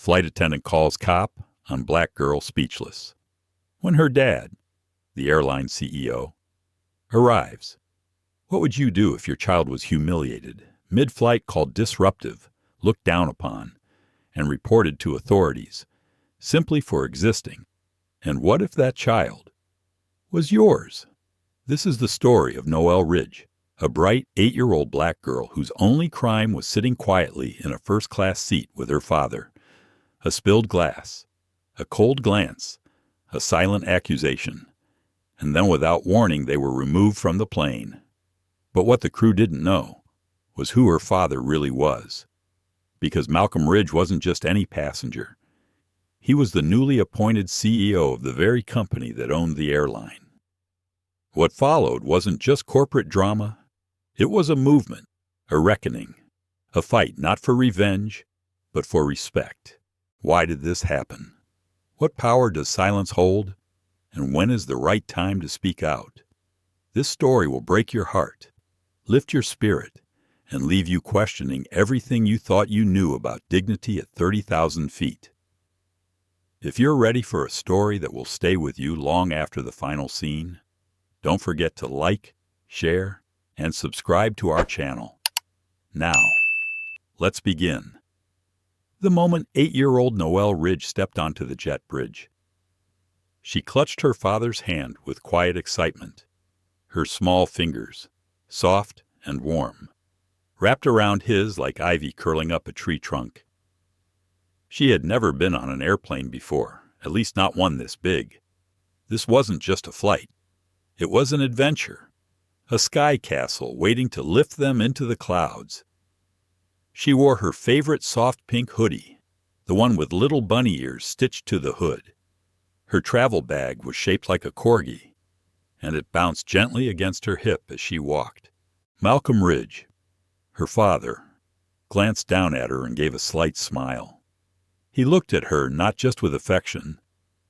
Flight attendant calls cop on black girl speechless. When her dad, the airline CEO, arrives. What would you do if your child was humiliated, mid-flight called disruptive, looked down upon, and reported to authorities, simply for existing? And what if that child was yours? This is the story of Noelle Ridge, a bright 8-year-old black girl whose only crime was sitting quietly in a first-class seat with her father. A spilled glass, a cold glance, a silent accusation, and then without warning they were removed from the plane. But what the crew didn't know was who her father really was. Because Malcolm Ridge wasn't just any passenger. He was the newly appointed CEO of the very company that owned the airline. What followed wasn't just corporate drama. It was a movement, a reckoning, a fight not for revenge, but for respect. Why did this happen? What power does silence hold? And when is the right time to speak out? This story will break your heart, lift your spirit, and leave you questioning everything you thought you knew about dignity at 30,000 feet. If you're ready for a story that will stay with you long after the final scene, don't forget to like, share, and subscribe to our channel. Now, let's begin. The moment 8-year-old Noelle Ridge stepped onto the jet bridge. She clutched her father's hand with quiet excitement, her small fingers, soft and warm, wrapped around his like ivy curling up a tree trunk. She had never been on an airplane before, at least not one this big. This wasn't just a flight. It was an adventure, a sky castle waiting to lift them into the clouds. She wore her favorite soft pink hoodie, the one with little bunny ears stitched to the hood. Her travel bag was shaped like a corgi, and it bounced gently against her hip as she walked. Malcolm Ridge, her father, glanced down at her and gave a slight smile. He looked at her not just with affection,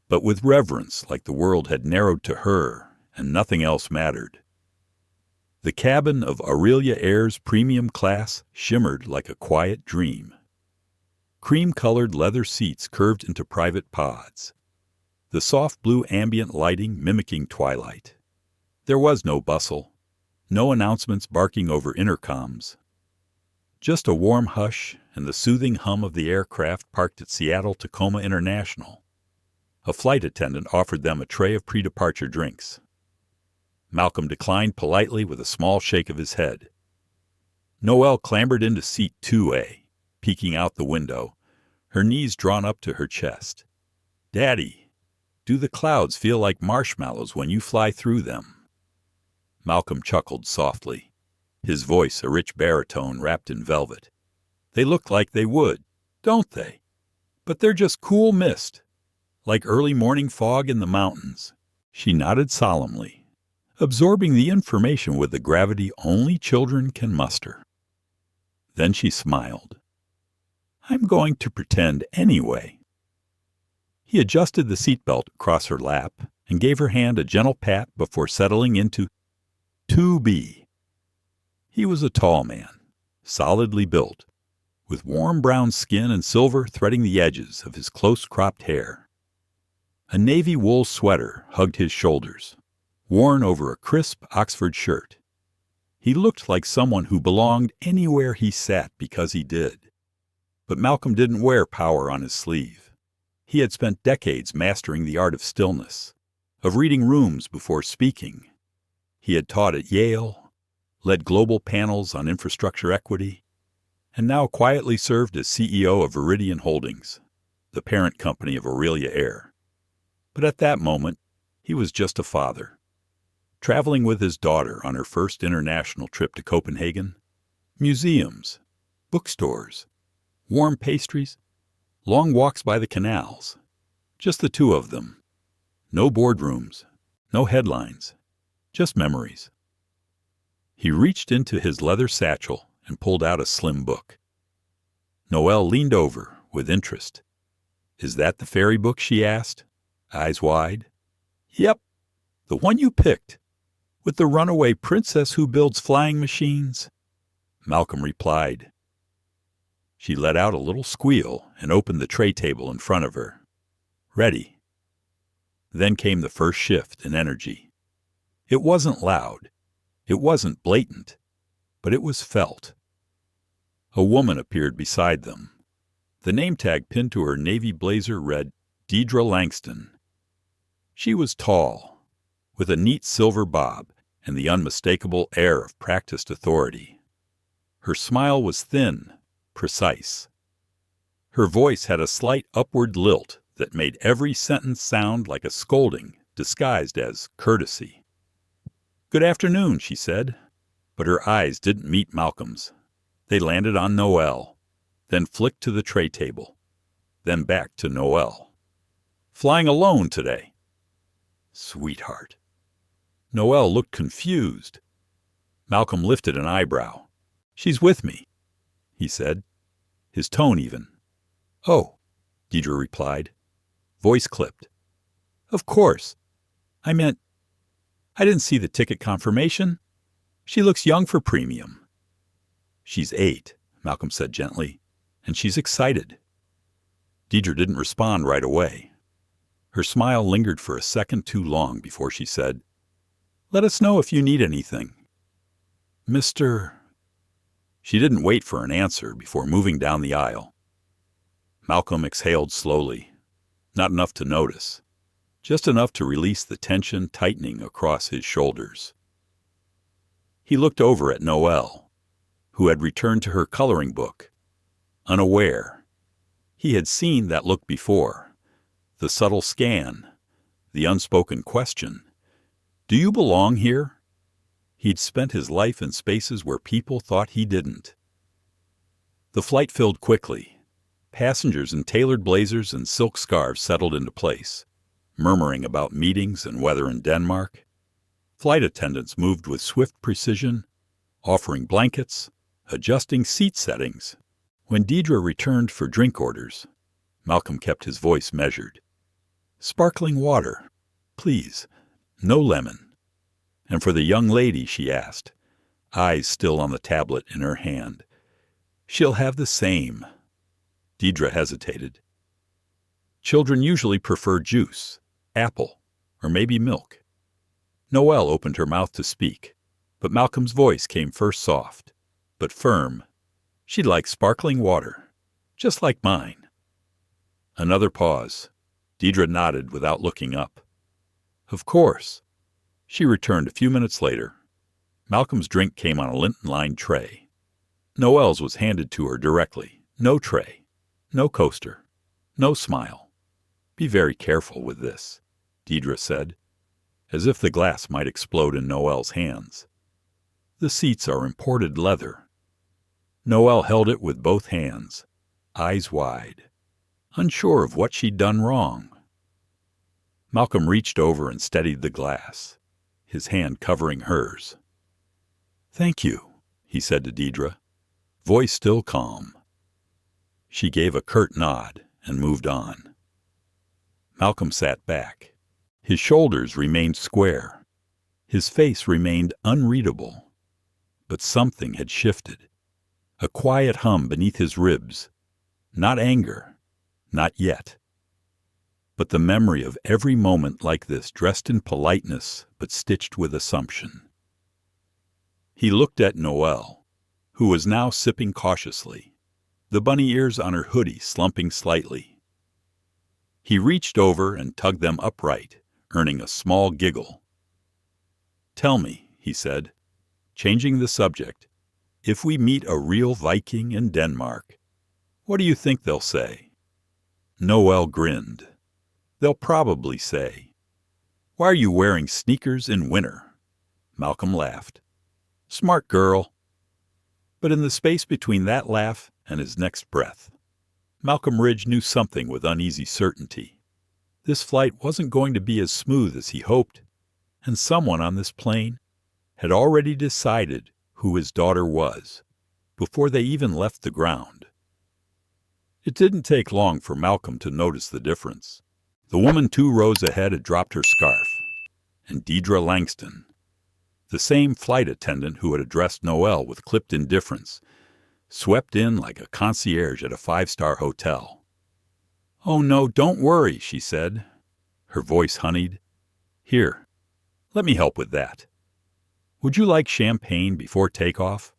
but with reverence, like the world had narrowed to her and nothing else mattered. The cabin of Aurelia Air's premium class shimmered like a quiet dream. Cream-colored leather seats curved into private pods, the soft blue ambient lighting mimicking twilight. There was no bustle, no announcements barking over intercoms. Just a warm hush and the soothing hum of the aircraft parked at Seattle-Tacoma International. A flight attendant offered them a tray of pre-departure drinks. Malcolm declined politely with a small shake of his head. Noelle clambered into seat 2A, peeking out the window, her knees drawn up to her chest. "Daddy, do the clouds feel like marshmallows when you fly through them?" Malcolm chuckled softly, his voice a rich baritone wrapped in velvet. "They look like they would, don't they? But they're just cool mist, like early morning fog in the mountains." She nodded solemnly, absorbing the information with the gravity only children can muster. Then she smiled. "I'm going to pretend anyway." He adjusted the seatbelt across her lap and gave her hand a gentle pat before settling into 2B. He was a tall man, solidly built, with warm brown skin and silver threading the edges of his close-cropped hair. A navy wool sweater hugged his shoulders, worn over a crisp Oxford shirt. He looked like someone who belonged anywhere he sat because he did. But Malcolm didn't wear power on his sleeve. He had spent decades mastering the art of stillness, of reading rooms before speaking. He had taught at Yale, led global panels on infrastructure equity, and now quietly served as CEO of Iridian Holdings, the parent company of Aurelia Air. But at that moment, he was just a father, traveling with his daughter on her first international trip to Copenhagen. Museums, bookstores, warm pastries, long walks by the canals. Just the two of them. No boardrooms, no headlines, just memories. He reached into his leather satchel and pulled out a slim book. Noelle leaned over with interest. "Is that the fairy book?" she asked, eyes wide. "Yep, the one you picked, with the runaway princess who builds flying machines," Malcolm replied. She let out a little squeal and opened the tray table in front of her. Ready. Then came the first shift in energy. It wasn't loud. It wasn't blatant. But it was felt. A woman appeared beside them. The name tag pinned to her navy blazer read Deidre Langston. She was tall, with a neat silver bob and the unmistakable air of practiced authority. Her smile was thin, precise. Her voice had a slight upward lilt that made every sentence sound like a scolding disguised as courtesy. "Good afternoon," she said, but her eyes didn't meet Malcolm's. They landed on Noelle, then flicked to the tray table, then back to Noelle. "Flying alone today." "Sweetheart." Noelle looked confused. Malcolm lifted an eyebrow. "She's with me," he said, his tone even. "Oh," Deidre replied, voice clipped. "Of course. I didn't see the ticket confirmation. She looks young for premium." "She's 8, Malcolm said gently, "and she's excited." Deidre didn't respond right away. Her smile lingered for a second too long before she said, "Let us know if you need anything." "Mr.?" She didn't wait for an answer before moving down the aisle. Malcolm exhaled slowly, not enough to notice, just enough to release the tension tightening across his shoulders. He looked over at Noelle, who had returned to her coloring book, unaware. He had seen that look before, the subtle scan, the unspoken question. "Do you belong here?" He'd spent his life in spaces where people thought he didn't. The flight filled quickly. Passengers in tailored blazers and silk scarves settled into place, murmuring about meetings and weather in Denmark. Flight attendants moved with swift precision, offering blankets, adjusting seat settings. When Deidre returned for drink orders, Malcolm kept his voice measured. "Sparkling water, please, no lemon." "And for the young lady," she asked, eyes still on the tablet in her hand. "She'll have the same." Deidre hesitated. "Children usually prefer juice, apple, or maybe milk." Noelle opened her mouth to speak, but Malcolm's voice came first soft, but firm. "She'd like sparkling water, just like mine." Another pause. Deidre nodded without looking up. "Of course." She returned a few minutes later. Malcolm's drink came on a lint-lined tray. Noelle's was handed to her directly. No tray, no coaster, no smile. "Be very careful with this," Deidre said, as if the glass might explode in Noelle's hands. "The seats are imported leather." Noelle held it with both hands, eyes wide, unsure of what she'd done wrong. Malcolm reached over and steadied the glass, his hand covering hers. "Thank you," he said to Deidre, voice still calm. She gave a curt nod and moved on. Malcolm sat back. His shoulders remained square. His face remained unreadable. But something had shifted. A quiet hum beneath his ribs. Not anger. Not yet. But the memory of every moment like this, dressed in politeness but stitched with assumption. He looked at Noelle, who was now sipping cautiously, the bunny ears on her hoodie slumping slightly. He reached over and tugged them upright, earning a small giggle. "Tell me," he said, changing the subject, "if we meet a real Viking in Denmark, what do you think they'll say?" Noelle grinned. "They'll probably say, 'Why are you wearing sneakers in winter?'" Malcolm laughed. "Smart girl." But in the space between that laugh and his next breath, Malcolm Ridge knew something with uneasy certainty. This flight wasn't going to be as smooth as he hoped, and someone on this plane had already decided who his daughter was before they even left the ground. It didn't take long for Malcolm to notice the difference. The woman 2 rows ahead had dropped her scarf, and Deidre Langston, the same flight attendant who had addressed Noelle with clipped indifference, swept in like a concierge at a five-star hotel. "Oh no, don't worry," she said, her voice honeyed. "Here, let me help with that. Would you like champagne before takeoff?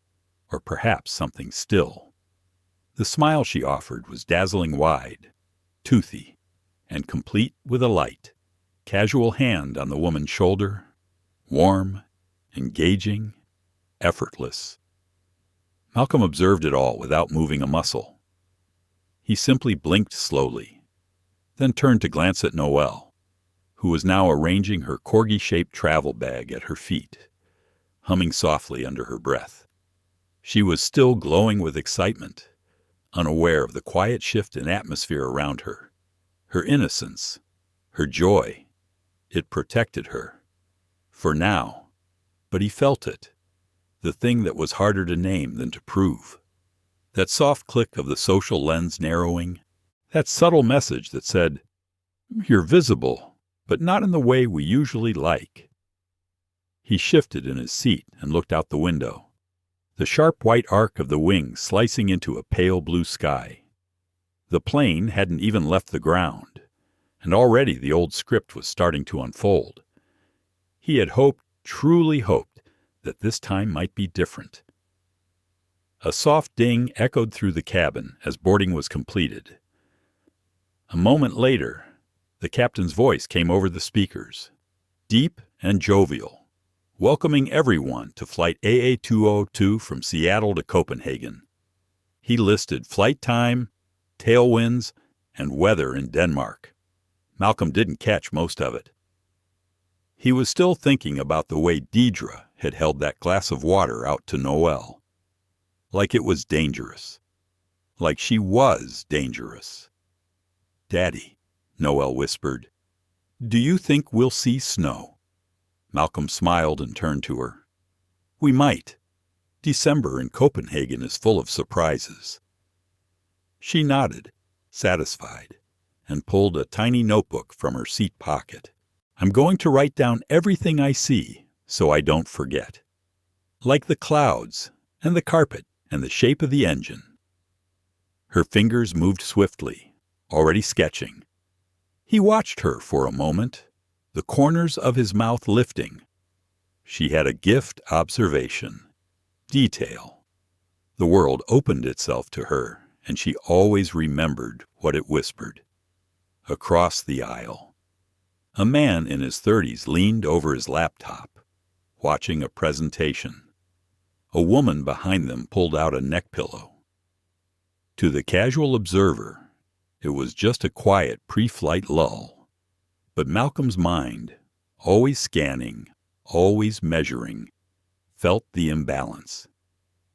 Or perhaps something still?" The smile she offered was dazzling wide, toothy, and complete with a light, casual hand on the woman's shoulder, warm, engaging, effortless. Malcolm observed it all without moving a muscle. He simply blinked slowly, then turned to glance at Noelle, who was now arranging her corgi-shaped travel bag at her feet, humming softly under her breath. She was still glowing with excitement, unaware of the quiet shift in atmosphere around her. Her innocence, her joy, it protected her. For now, but he felt it, the thing that was harder to name than to prove. That soft click of the social lens narrowing, that subtle message that said, "You're visible, but not in the way we usually like." He shifted in his seat and looked out the window, the sharp white arc of the wings slicing into a pale blue sky. The plane hadn't even left the ground, and already the old script was starting to unfold. He had hoped, truly hoped, that this time might be different. A soft ding echoed through the cabin as boarding was completed. A moment later, the captain's voice came over the speakers, deep and jovial, welcoming everyone to Flight AA202 from Seattle to Copenhagen. He listed flight time, tailwinds, and weather in Denmark. Malcolm didn't catch most of it. He was still thinking about the way Deidre had held that glass of water out to Noelle. Like it was dangerous. Like she was dangerous. "Daddy," Noelle whispered, "do you think we'll see snow?" Malcolm smiled and turned to her. "We might. December in Copenhagen is full of surprises." She nodded, satisfied, and pulled a tiny notebook from her seat pocket. "I'm going to write down everything I see so I don't forget. Like the clouds and the carpet and the shape of the engine." Her fingers moved swiftly, already sketching. He watched her for a moment, the corners of his mouth lifting. She had a gift observation, detail. The world opened itself to her, and she always remembered what it whispered. Across the aisle, a man in his 30s leaned over his laptop, watching a presentation. A woman behind them pulled out a neck pillow. To the casual observer, it was just a quiet pre-flight lull. But Malcolm's mind, always scanning, always measuring, felt the imbalance.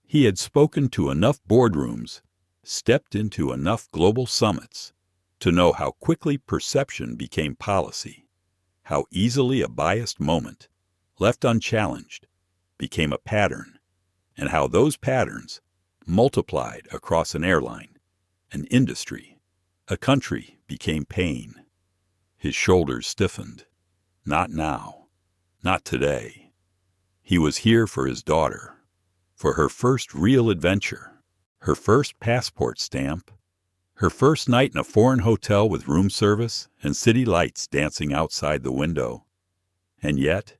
He had spoken to enough boardrooms, stepped into enough global summits, to know how quickly perception became policy, how easily a biased moment, left unchallenged, became a pattern, and how those patterns multiplied across an airline, an industry, a country became pain. His shoulders stiffened. Not now. Not today. He was here for his daughter, for her first real adventure, her first passport stamp, her first night in a foreign hotel with room service and city lights dancing outside the window. And yet,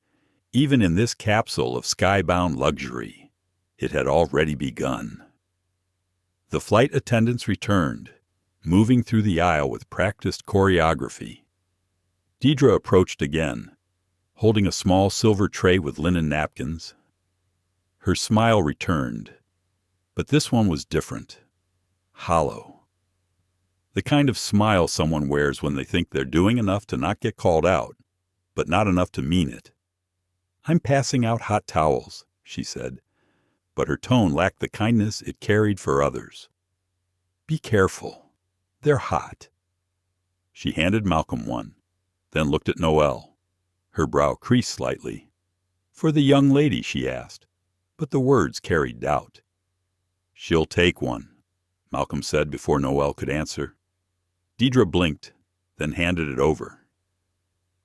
even in this capsule of skybound luxury, it had already begun. The flight attendants returned, moving through the aisle with practiced choreography. Deidre approached again, holding a small silver tray with linen napkins. Her smile returned, but this one was different, hollow. The kind of smile someone wears when they think they're doing enough to not get called out, but not enough to mean it. "I'm passing out hot towels," she said, but her tone lacked the kindness it carried for others. "Be careful. They're hot." She handed Malcolm one, then looked at Noelle. Her brow creased slightly. "For the young lady," she asked, but the words carried doubt. "She'll take one," Malcolm said before Noelle could answer. Deidre blinked, then handed it over.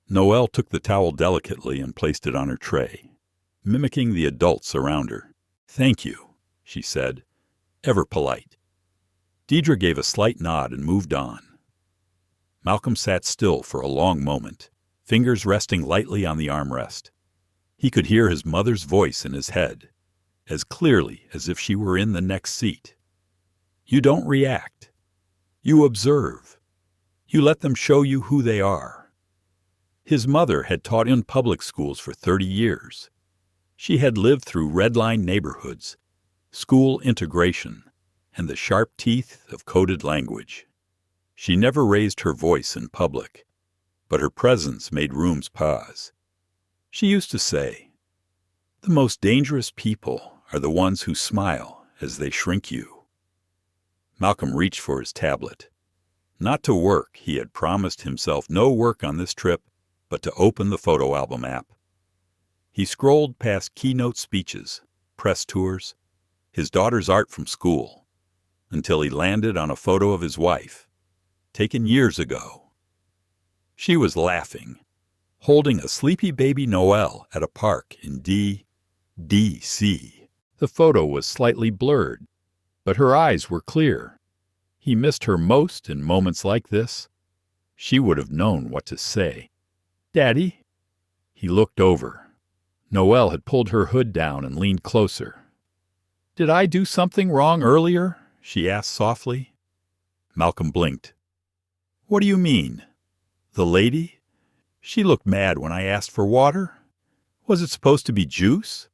Noelle took the towel delicately and placed it on her tray, mimicking the adults around her. "Thank you," she said, ever polite. Deidre gave a slight nod and moved on. Malcolm sat still for a long moment, fingers resting lightly on the armrest. He could hear his mother's voice in his head, as clearly as if she were in the next seat. You don't react. You observe. You let them show you who they are. His mother had taught in public schools for 30 years. She had lived through redline neighborhoods, school integration, and the sharp teeth of coded language. She never raised her voice in public, but her presence made rooms pause. She used to say, "The most dangerous people are the ones who smile as they shrink you." Malcolm reached for his tablet. Not to work, he had promised himself no work on this trip, but to open the photo album app. He scrolled past keynote speeches, press tours, his daughter's art from school, until he landed on a photo of his wife, taken years ago. She was laughing, holding a sleepy baby Noelle at a park in D.C. The photo was slightly blurred, but her eyes were clear. He missed her most in moments like this. She would have known what to say. "Daddy?" He looked over. Noelle had pulled her hood down and leaned closer. "Did I do something wrong earlier?" she asked softly. Malcolm blinked. "What do you mean? The lady? She looked mad when I asked for water. Was it supposed to be juice?"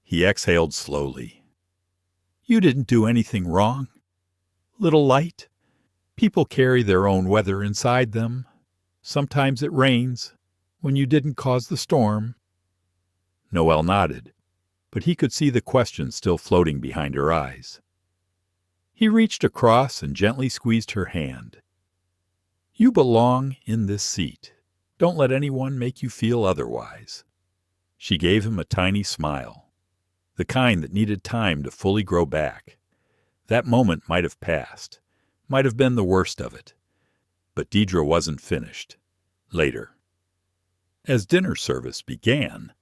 He exhaled slowly. "You didn't do anything wrong. Little light. People carry their own weather inside them. Sometimes it rains, when you didn't cause the storm." Noelle nodded, but he could see the question still floating behind her eyes. He reached across and gently squeezed her hand. "You belong in this seat. Don't let anyone make you feel otherwise." She gave him a tiny smile, the kind that needed time to fully grow back. That moment might have passed, might have been the worst of it. But Deidre wasn't finished. Later. As dinner service began,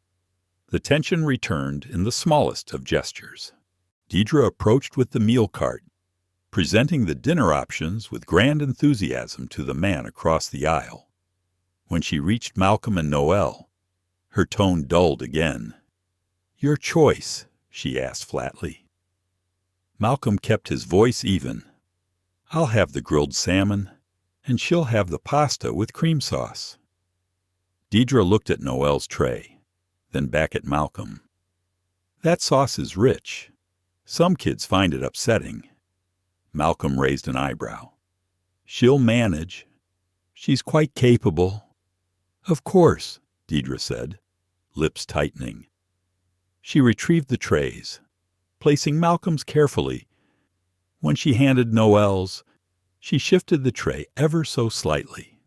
the tension returned in the smallest of gestures. Deidre approached with the meal cart, presenting the dinner options with grand enthusiasm to the man across the aisle. When she reached Malcolm and Noelle, her tone dulled again. "Your choice," she asked flatly. Malcolm kept his voice even. "I'll have the grilled salmon, and she'll have the pasta with cream sauce." Deidre looked at Noelle's tray, then back at Malcolm. "That sauce is rich. Some kids find it upsetting." Malcolm raised an eyebrow. "She'll manage. She's quite capable." "Of course," Deidre said, lips tightening. She retrieved the trays, placing Malcolm's carefully. When she handed Noelle's, she shifted the tray ever so slightly.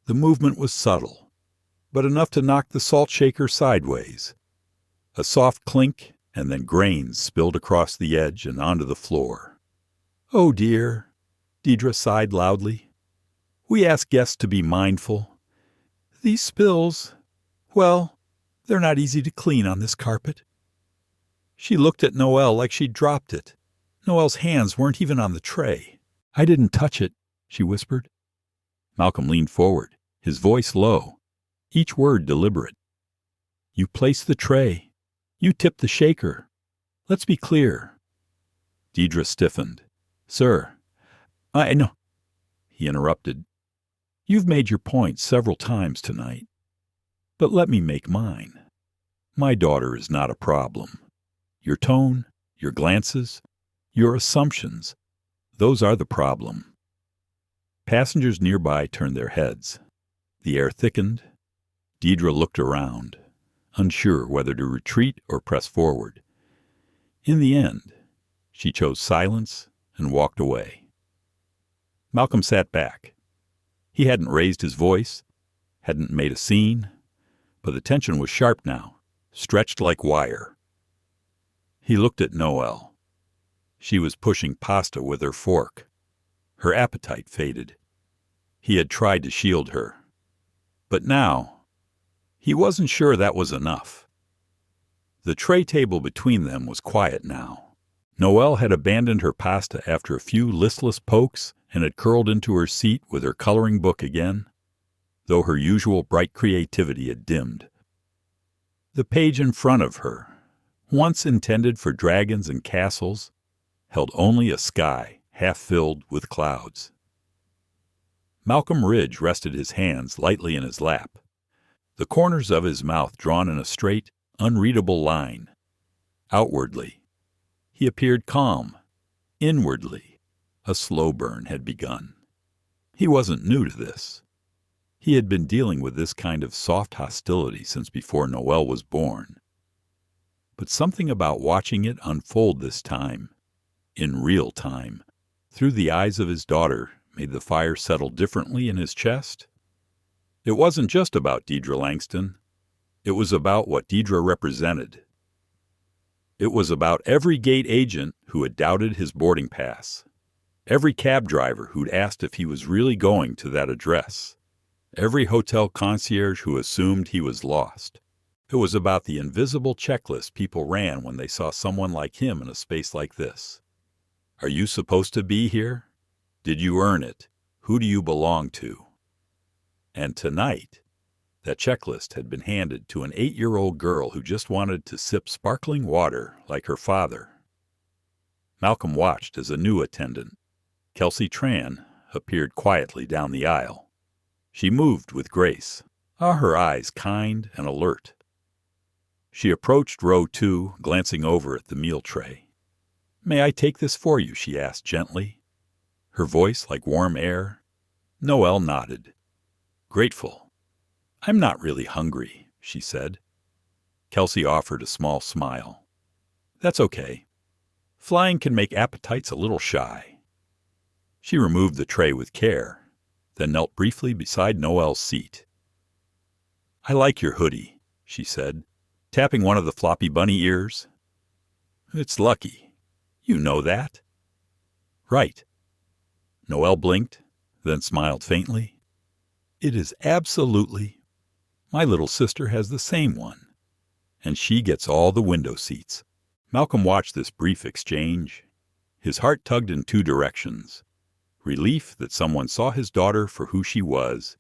The movement was subtle, but enough to knock the salt shaker sideways. A soft clink, and then grains spilled across the edge and onto the floor. "Oh dear," Deidre sighed loudly. "We ask guests to be mindful. These spills, well, they're not easy to clean on this carpet." She looked at Noelle like she'd dropped it. Noelle's hands weren't even on the tray. "I didn't touch it," she whispered. Malcolm leaned forward, his voice low, each word deliberate. "You placed the tray. You tipped the shaker. Let's be clear." Deidre stiffened. "Sir, I know," he interrupted. "You've made your point several times tonight. But let me make mine. My daughter is not a problem. Your tone, your glances, your assumptions, those are the problem." Passengers nearby turned their heads. The air thickened. Deidre looked around, unsure whether to retreat or press forward. In the end, she chose silence and walked away. Malcolm sat back. He hadn't raised his voice, hadn't made a scene, but the tension was sharp now, stretched like wire. He looked at Noelle. She was pushing pasta with her fork. Her appetite faded. He had tried to shield her. But now, he wasn't sure that was enough. The tray table between them was quiet now. Noelle had abandoned her pasta after a few listless pokes and had curled into her seat with her coloring book again, though her usual bright creativity had dimmed. The page in front of her, once intended for dragons and castles, held only a sky half filled with clouds. Malcolm Ridge rested his hands lightly in his lap, the corners of his mouth drawn in a straight, unreadable line. Outwardly, he appeared calm. Inwardly, a slow burn had begun. He wasn't new to this. He had been dealing with this kind of soft hostility since before Noelle was born. But something about watching it unfold this time, in real time, through the eyes of his daughter, made the fire settle differently in his chest. It wasn't just about Deidre Langston. It was about what Deidre represented. It was about every gate agent who had doubted his boarding pass, every cab driver who'd asked if he was really going to that address, every hotel concierge who assumed he was lost. It was about the invisible checklist people ran when they saw someone like him in a space like this. Are you supposed to be here? Did you earn it? Who do you belong to? And tonight, that checklist had been handed to an 8-year-old girl who just wanted to sip sparkling water like her father. Malcolm watched as a new attendant, Kelsey Tran, appeared quietly down the aisle. She moved with grace, her eyes kind and alert. She approached row 2, glancing over at the meal tray. "May I take this for you?" she asked gently, her voice like warm air. Noelle nodded, grateful. "I'm not really hungry," she said. Kelsey offered a small smile. "That's okay. Flying can make appetites a little shy." She removed the tray with care, then knelt briefly beside Noelle's seat. "I like your hoodie," she said, tapping one of the floppy bunny ears. "It's lucky. You know that?" "Right." Noelle blinked, then smiled faintly. "It is absolutely. My little sister has the same one, and she gets all the window seats." Malcolm watched this brief exchange. His heart tugged in 2 directions. Relief that someone saw his daughter for who she was,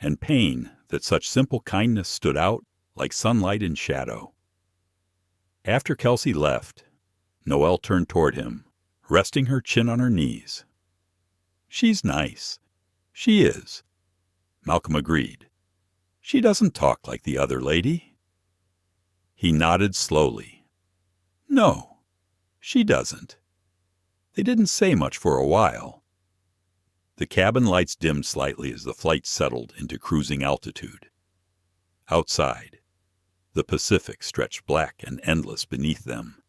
and pain that such simple kindness stood out like sunlight in shadow. After Kelsey left, Noelle turned toward him, resting her chin on her knees. "She's nice. She is," Malcolm agreed. "She doesn't talk like the other lady." He nodded slowly. "No, she doesn't." They didn't say much for a while. The cabin lights dimmed slightly as the flight settled into cruising altitude. Outside, the Pacific stretched black and endless beneath them.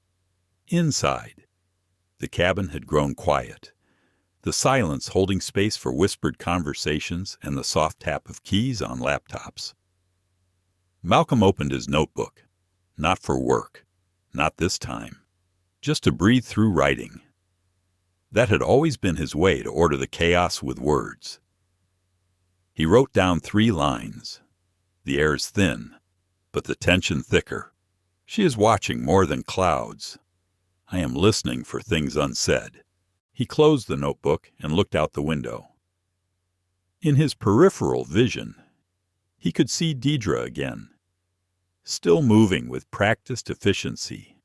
Inside, the cabin had grown quiet, the silence holding space for whispered conversations and the soft tap of keys on laptops. Malcolm opened his notebook, not for work, not this time, just to breathe through writing. That had always been his way to order the chaos with words. He wrote down 3 lines. The air is thin, but the tension thicker. She is watching more than clouds. I am listening for things unsaid. He closed the notebook and looked out the window. In his peripheral vision, he could see Deidre again, still moving with practiced efficiency,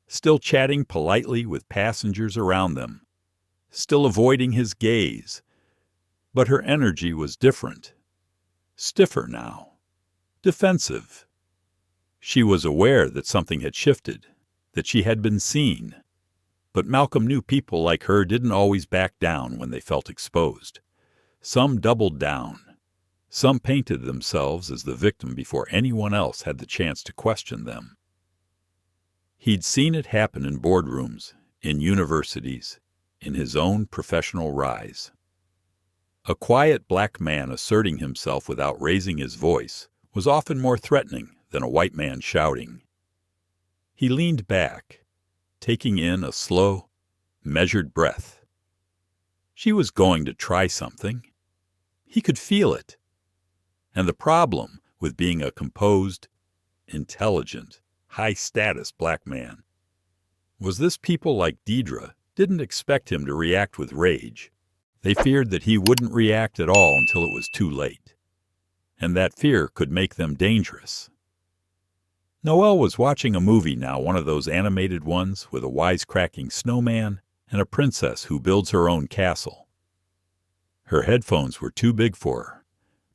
still chatting politely with passengers around them, still avoiding his gaze, but her energy was different, stiffer now, defensive. She was aware that something had shifted, that she had been seen, but Malcolm knew people like her didn't always back down when they felt exposed. Some doubled down. Some painted themselves as the victim before anyone else had the chance to question them. He'd seen it happen in boardrooms, in universities, in his own professional rise. A quiet black man asserting himself without raising his voice was often more threatening than a white man shouting. He leaned back, taking in a slow, measured breath. She was going to try something. He could feel it. And the problem with being a composed, intelligent, high-status black man was this people like Deidre didn't expect him to react with rage. They feared that he wouldn't react at all until it was too late. And that fear could make them dangerous. Noelle was watching a movie now, one of those animated ones with a wisecracking snowman and a princess who builds her own castle. Her headphones were too big for her,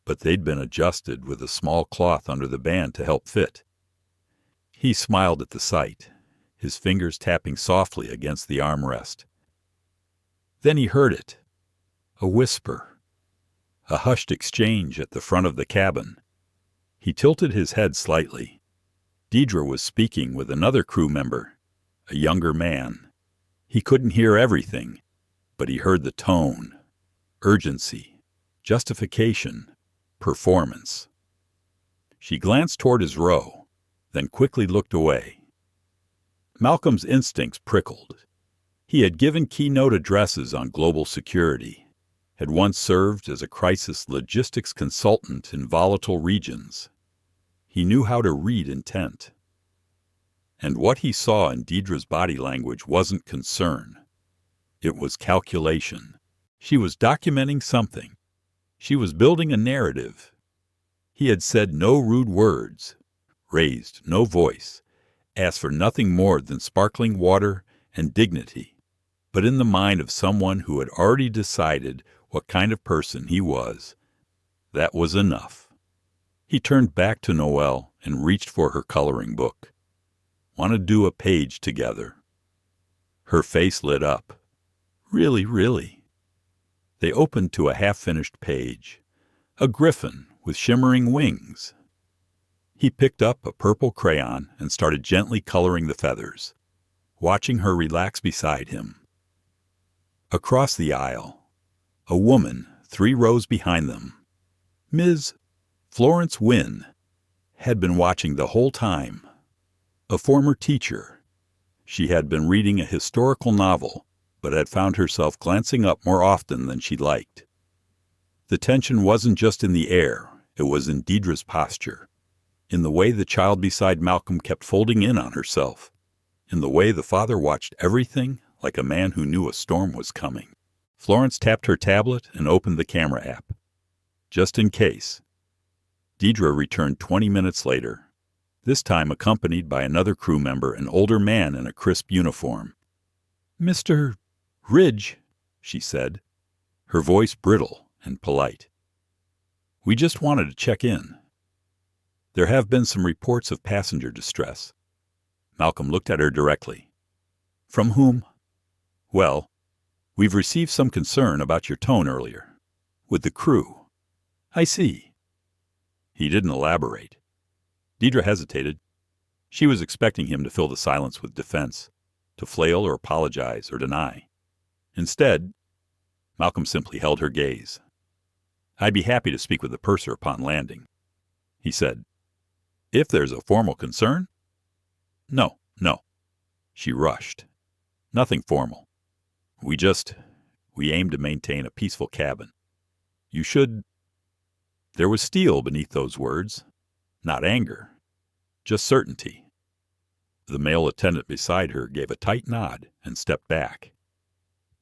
but they'd been adjusted with a small cloth under the band to help fit. He smiled at the sight, his fingers tapping softly against the armrest. Then he heard it, a whisper, a hushed exchange at the front of the cabin. He tilted his head slightly. Deidre was speaking with another crew member, a younger man. He couldn't hear everything, but he heard the tone, urgency, justification, performance. She glanced toward his row, then quickly looked away. Malcolm's instincts prickled. He had given keynote addresses on global security, had once served as a crisis logistics consultant in volatile regions. He knew how to read intent. And what he saw in Deidre's body language wasn't concern. It was calculation. She was documenting something. She was building a narrative. He had said no rude words, raised no voice, asked for nothing more than sparkling water and dignity. But in the mind of someone who had already decided what kind of person he was, that was enough. He turned back to Noelle and reached for her coloring book. Want to do a page together. Her face lit up. Really, really. They opened to a half-finished page, a griffin with shimmering wings. He picked up a purple crayon and started gently coloring the feathers, watching her relax beside him. Across the aisle, a woman 3 rows behind them, Ms. Florence Wynne, had been watching the whole time. A former teacher, she had been reading a historical novel, but had found herself glancing up more often than she liked. The tension wasn't just in the air, it was in Deidre's posture, in the way the child beside Malcolm kept folding in on herself, in the way the father watched everything like a man who knew a storm was coming. Florence tapped her tablet and opened the camera app. Just in case. Deidre returned 20 minutes later, this time accompanied by another crew member, an older man in a crisp uniform. "Mr. Ridge," she said, her voice brittle and polite. "We just wanted to check in. There have been some reports of passenger distress." Malcolm looked at her directly. "From whom?" "Well, we've received some concern about your tone earlier. With the crew." "I see." He didn't elaborate. Deidre hesitated. She was expecting him to fill the silence with defense, to flail or apologize or deny. Instead, Malcolm simply held her gaze. "I'd be happy to speak with the purser upon landing," he said. "If there's a formal concern?" No. She rushed. "Nothing formal. We aim to maintain a peaceful cabin. You should—" There was steel beneath those words, not anger, just certainty. The male attendant beside her gave a tight nod and stepped back.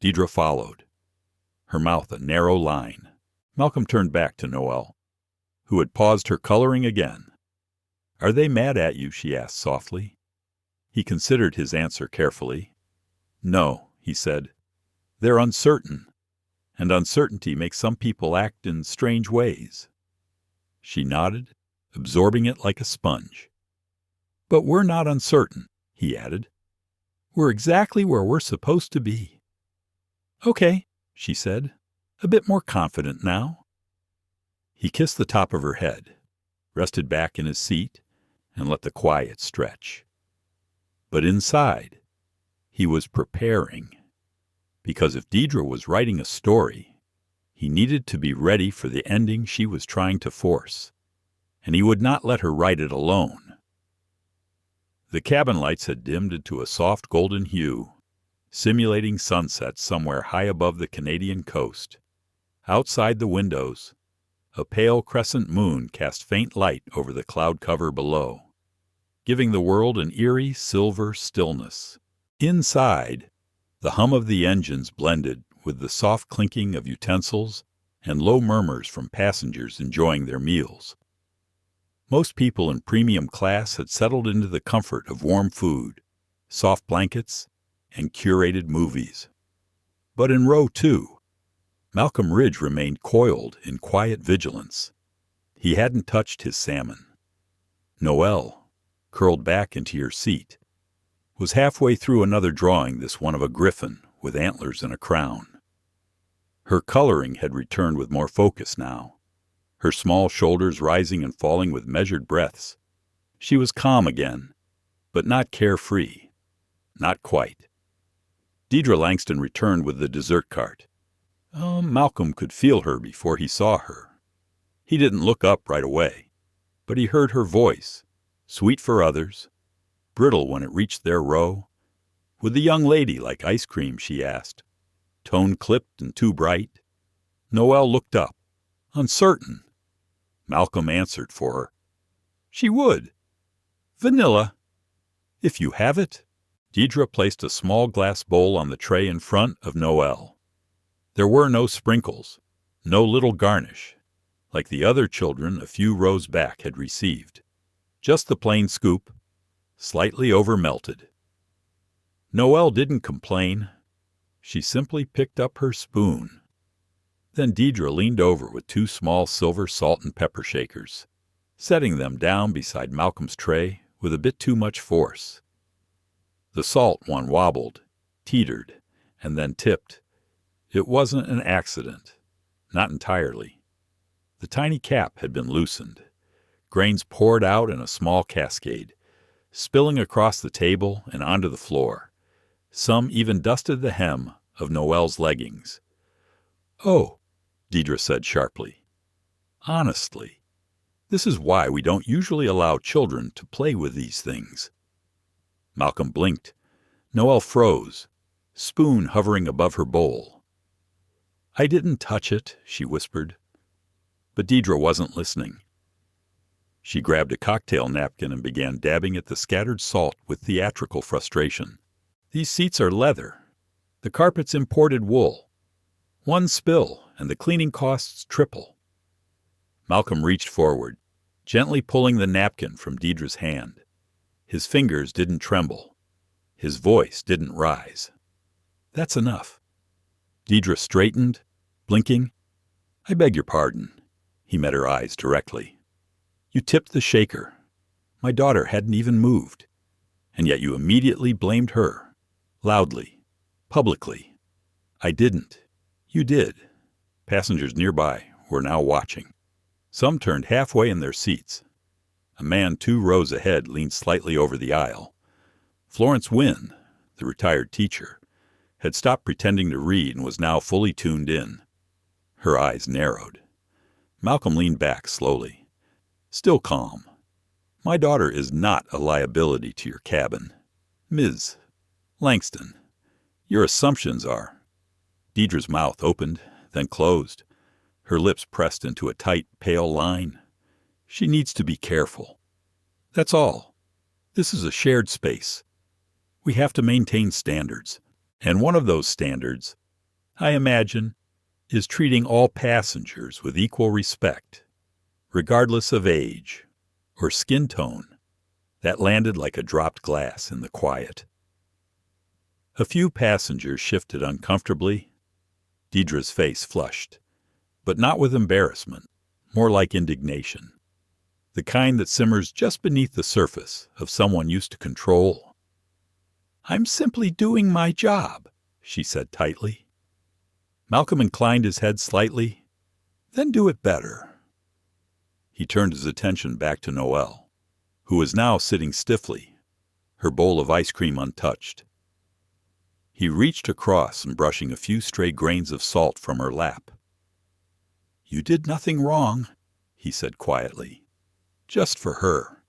Deidre followed, her mouth a narrow line. Malcolm turned back to Noelle, who had paused her coloring again. "Are they mad at you?" she asked softly. He considered his answer carefully. "No," he said. "They're uncertain, and uncertainty makes some people act in strange ways." She nodded, absorbing it like a sponge. "But we're not uncertain," he added. "We're exactly where we're supposed to be." "Okay," she said, a bit more confident now. He kissed the top of her head, rested back in his seat, and let the quiet stretch. But inside, he was preparing. Because if Deidre was writing a story, he needed to be ready for the ending she was trying to force, and he would not let her write it alone. The cabin lights had dimmed into a soft golden hue, simulating sunset somewhere high above the Canadian coast. Outside the windows, a pale crescent moon cast faint light over the cloud cover below, giving the world an eerie silver stillness. Inside, the hum of the engines blended with the soft clinking of utensils and low murmurs from passengers enjoying their meals. Most people in premium class had settled into the comfort of warm food, soft blankets, and curated movies. But in row 2, Malcolm Ridge remained coiled in quiet vigilance. He hadn't touched his salmon. Noelle, curled back into her seat, was halfway through another drawing, this one of a griffin with antlers and a crown. Her coloring had returned with more focus now, her small shoulders rising and falling with measured breaths. She was calm again, but not carefree. Not quite. Deidre Langston returned with the dessert cart. Malcolm could feel her before he saw her. He didn't look up right away, but he heard her voice, sweet for others, brittle when it reached their row. "Would the young lady like ice cream?" she asked. Tone clipped and too bright. Noelle looked up, uncertain. Malcolm answered for her. "She would. Vanilla, if you have it." Deidre placed a small glass bowl on the tray in front of Noelle. There were no sprinkles, no little garnish, like the other children a few rows back had received. Just the plain scoop, slightly over-melted. Noelle didn't complain. She simply picked up her spoon. Then Deidre leaned over with 2 small silver salt and pepper shakers, setting them down beside Malcolm's tray with a bit too much force. The salt one wobbled, teetered, and then tipped. It wasn't an accident. Not entirely. The tiny cap had been loosened. Grains poured out in a small cascade, spilling across the table and onto the floor. Some even dusted the hem of Noelle's leggings. "Oh," Deidre said sharply. "Honestly, this is why we don't usually allow children to play with these things." Malcolm blinked. Noelle froze, spoon hovering above her bowl. "I didn't touch it," she whispered. But Deidre wasn't listening. She grabbed a cocktail napkin and began dabbing at the scattered salt with theatrical frustration. "These seats are leather. The carpet's imported wool. One spill, and the cleaning costs triple." Malcolm reached forward, gently pulling the napkin from Deidre's hand. His fingers didn't tremble. His voice didn't rise. "That's enough." Deidre straightened, blinking. "I beg your pardon." He met her eyes directly. "You tipped the shaker. My daughter hadn't even moved. And yet you immediately blamed her. Loudly. Publicly. I didn't. You did." Passengers nearby were now watching. Some turned halfway in their seats. A man 2 rows ahead leaned slightly over the aisle. Florence Wynne, the retired teacher, had stopped pretending to read and was now fully tuned in. Her eyes narrowed. Malcolm leaned back slowly, still calm. "My daughter is not a liability to your cabin. Ms. Langston, your assumptions are—" Deidre's mouth opened, then closed. Her lips pressed into a tight, pale line. "She needs to be careful. That's all. This is a shared space. We have to maintain standards. And one of those standards, I imagine, is treating all passengers with equal respect, regardless of age or skin tone." That landed like a dropped glass in the quiet. A few passengers shifted uncomfortably. Deidre's face flushed, but not with embarrassment, more like indignation. The kind that simmers just beneath the surface of someone used to control. "I'm simply doing my job," she said tightly. Malcolm inclined his head slightly. "Then do it better." He turned his attention back to Noelle, who was now sitting stiffly, her bowl of ice cream untouched. He reached across and brushing a few stray grains of salt from her lap. "You did nothing wrong," he said quietly. "Just for her.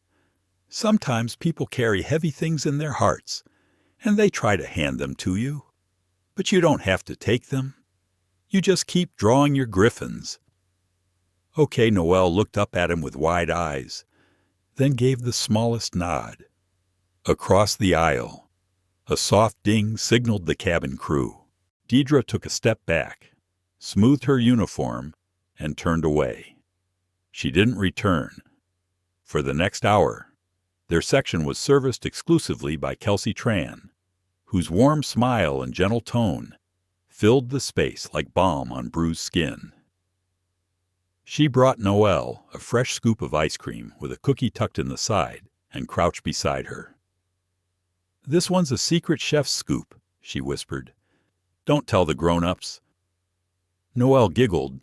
Sometimes people carry heavy things in their hearts, and they try to hand them to you. But you don't have to take them. You just keep drawing your griffins." Okay, Noelle looked up at him with wide eyes, then gave the smallest nod. Across the aisle, A soft ding signaled the cabin crew. Deidre took a step back, smoothed her uniform, and turned away. She didn't return. For the next hour, their section was serviced exclusively by Kelsey Tran, whose warm smile and gentle tone filled the space like balm on bruised skin. She brought Noelle a fresh scoop of ice cream with a cookie tucked in the side and crouched beside her. "This one's a secret chef's scoop," she whispered. "Don't tell the grown-ups." Noelle giggled,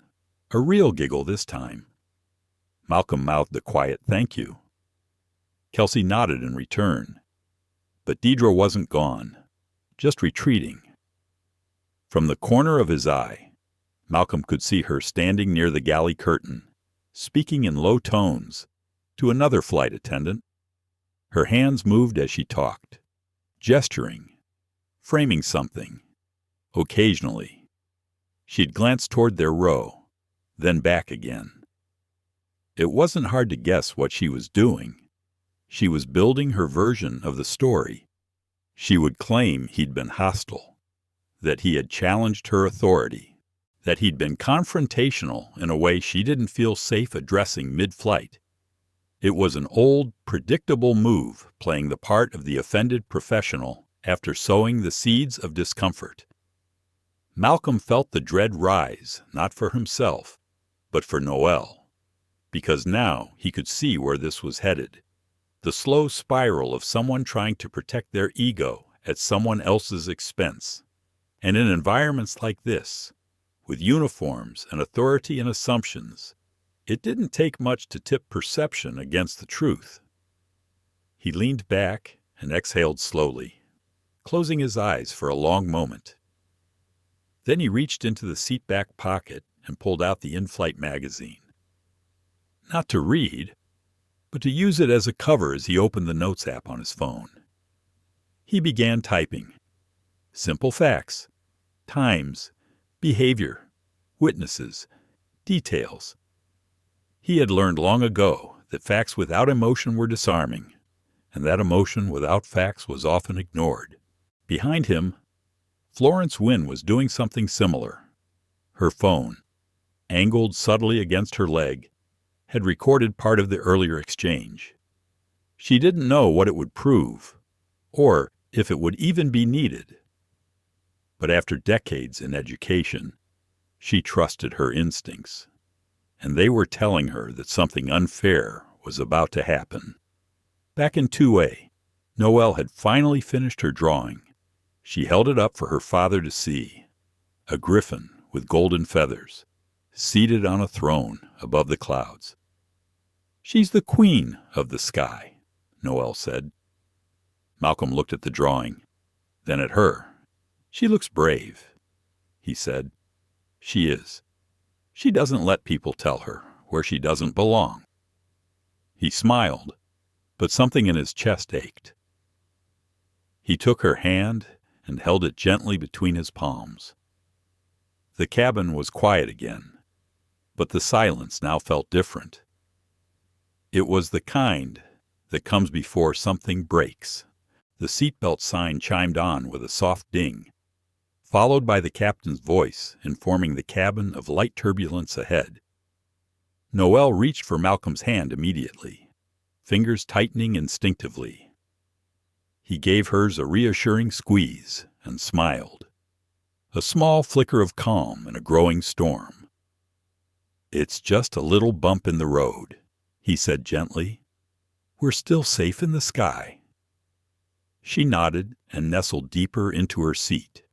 a real giggle this time. Malcolm mouthed a quiet thank you. Kelsey nodded in return. But Deidre wasn't gone, just retreating. From the corner of his eye, Malcolm could see her standing near the galley curtain, speaking in low tones to another flight attendant. Her hands moved as she talked, gesturing, framing something. Occasionally, she'd glance toward their row, then back again. It wasn't hard to guess what she was doing. She was building her version of the story. She would claim he'd been hostile, that he had challenged her authority, that he'd been confrontational in a way she didn't feel safe addressing mid-flight. It was an old, predictable move, playing the part of the offended professional after sowing the seeds of discomfort. Malcolm felt the dread rise, not for himself, but for Noelle, because now he could see where this was headed. The slow spiral of someone trying to protect their ego at someone else's expense. And in environments like this, with uniforms and authority and assumptions, it didn't take much to tip perception against the truth. He leaned back and exhaled slowly, closing his eyes for a long moment. Then he reached into the seat-back pocket and pulled out the in-flight magazine. Not to read, but to use it as a cover as he opened the Notes app on his phone. He began typing. Simple facts, times, behavior, witnesses, details. He had learned long ago that facts without emotion were disarming, and that emotion without facts was often ignored. Behind him, Florence Wynne was doing something similar. Her phone, angled subtly against her leg, had recorded part of the earlier exchange. She didn't know what it would prove, or if it would even be needed. But after decades in education, she trusted her instincts, and they were telling her that something unfair was about to happen. Back in 2A, Noelle had finally finished her drawing. She held it up for her father to see, a griffin with golden feathers, seated on a throne above the clouds. "She's the queen of the sky," Noelle said. Malcolm looked at the drawing, then at her. "She looks brave," he said. "She is. She doesn't let people tell her where she doesn't belong." He smiled, but something in his chest ached. He took her hand and held it gently between his palms. The cabin was quiet again, but the silence now felt different. It was the kind that comes before something breaks. The seatbelt sign chimed on with a soft ding, followed by the captain's voice informing the cabin of light turbulence ahead. Noelle reached for Malcolm's hand immediately, fingers tightening instinctively. He gave hers a reassuring squeeze and smiled, a small flicker of calm in a growing storm. "It's just a little bump in the road," he said gently. "We're still safe in the sky." She nodded and nestled deeper into her seat,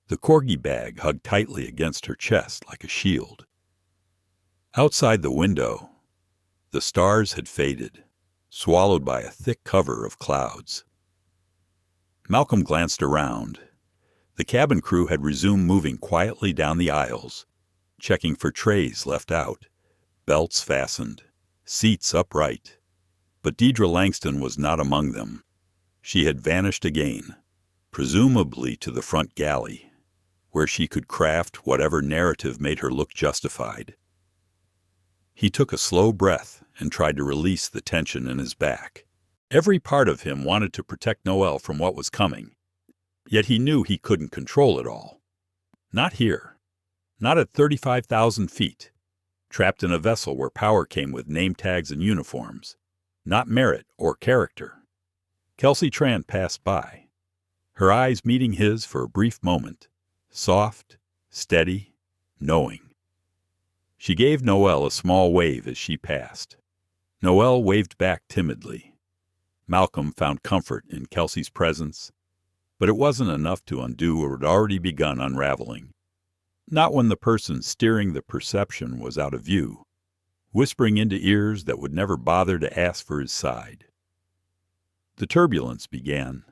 the corgi bag hugged tightly against her chest like a shield. Outside the window, the stars had faded, swallowed by a thick cover of clouds. Malcolm glanced around. The cabin crew had resumed moving quietly down the aisles, checking for trays left out, belts fastened, seats upright. But Deidre Langston was not among them. She had vanished again, presumably to the front galley, where she could craft whatever narrative made her look justified. He took a slow breath and tried to release the tension in his back. Every part of him wanted to protect Noelle from what was coming, Yet he knew he couldn't control it all. Not here. Not at 35,000 feet, trapped in a vessel where power came with name tags and uniforms. Not merit or character. Kelsey Tran passed by, her eyes meeting his for a brief moment, soft, steady, knowing. She gave Noelle a small wave as she passed. Noelle waved back timidly. Malcolm found comfort in Kelsey's presence, but it wasn't enough to undo what had already begun unraveling. Not when the person steering the perception was out of view, whispering into ears that would never bother to ask for his side. The turbulence began.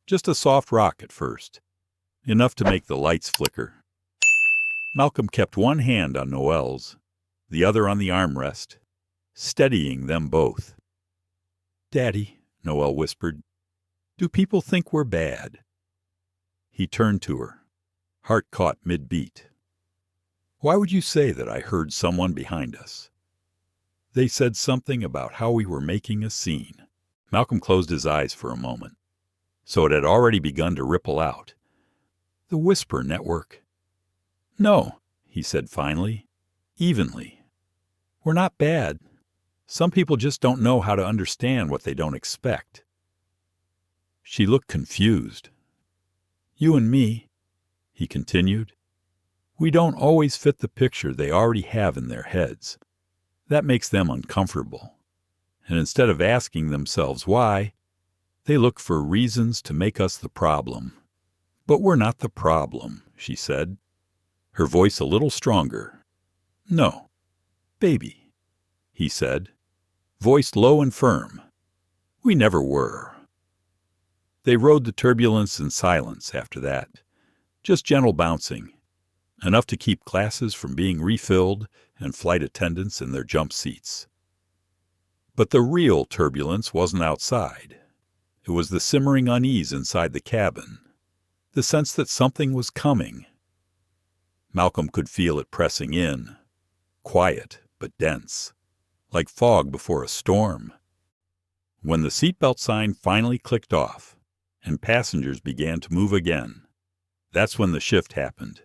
Just a soft rock at first, enough to make the lights flicker. Malcolm kept one hand on Noelle's, the other on the armrest, steadying them both. "Daddy," Noelle whispered, "do people think we're bad?" He turned to her, heart caught mid-beat. "Why would you say that I heard someone behind us?" "They said something about how we were making a scene." Malcolm closed his eyes for a moment. So it had already begun to ripple out. "The Whisper Network." "No," he said finally, evenly. "We're not bad. Some people just don't know how to understand what they don't expect." She looked confused. "You and me," he continued, "we don't always fit the picture they already have in their heads. That makes them uncomfortable. And instead of asking themselves why, they look for reasons to make us the problem. But we're not the problem," she said, her voice a little stronger. "No, baby," he said, voice low and firm. "We never were." They rode the turbulence in silence after that, just gentle bouncing, enough to keep classes from being refilled and flight attendants in their jump seats. But the real turbulence wasn't outside. It was the simmering unease inside the cabin, the sense that something was coming. Malcolm could feel it pressing in, quiet but dense, like fog before a storm. When the seatbelt sign finally clicked off and passengers began to move again, that's when the shift happened.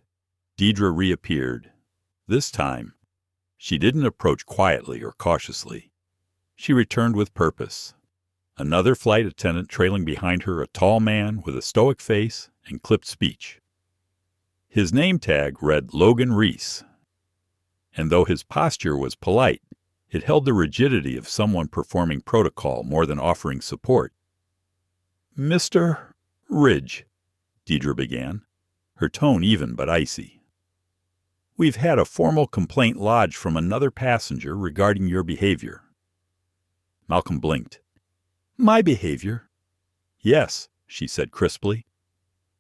Deidre reappeared. This time, she didn't approach quietly or cautiously. She returned with purpose. Another flight attendant trailing behind her, a tall man with a stoic face and clipped speech. His name tag read Logan Reese, and though his posture was polite, it held the rigidity of someone performing protocol more than offering support. "Mr. Ridge," Deidre began, her tone even but icy. "We've had a formal complaint lodged from another passenger regarding your behavior." Malcolm blinked. "My behavior?" "Yes," she said crisply.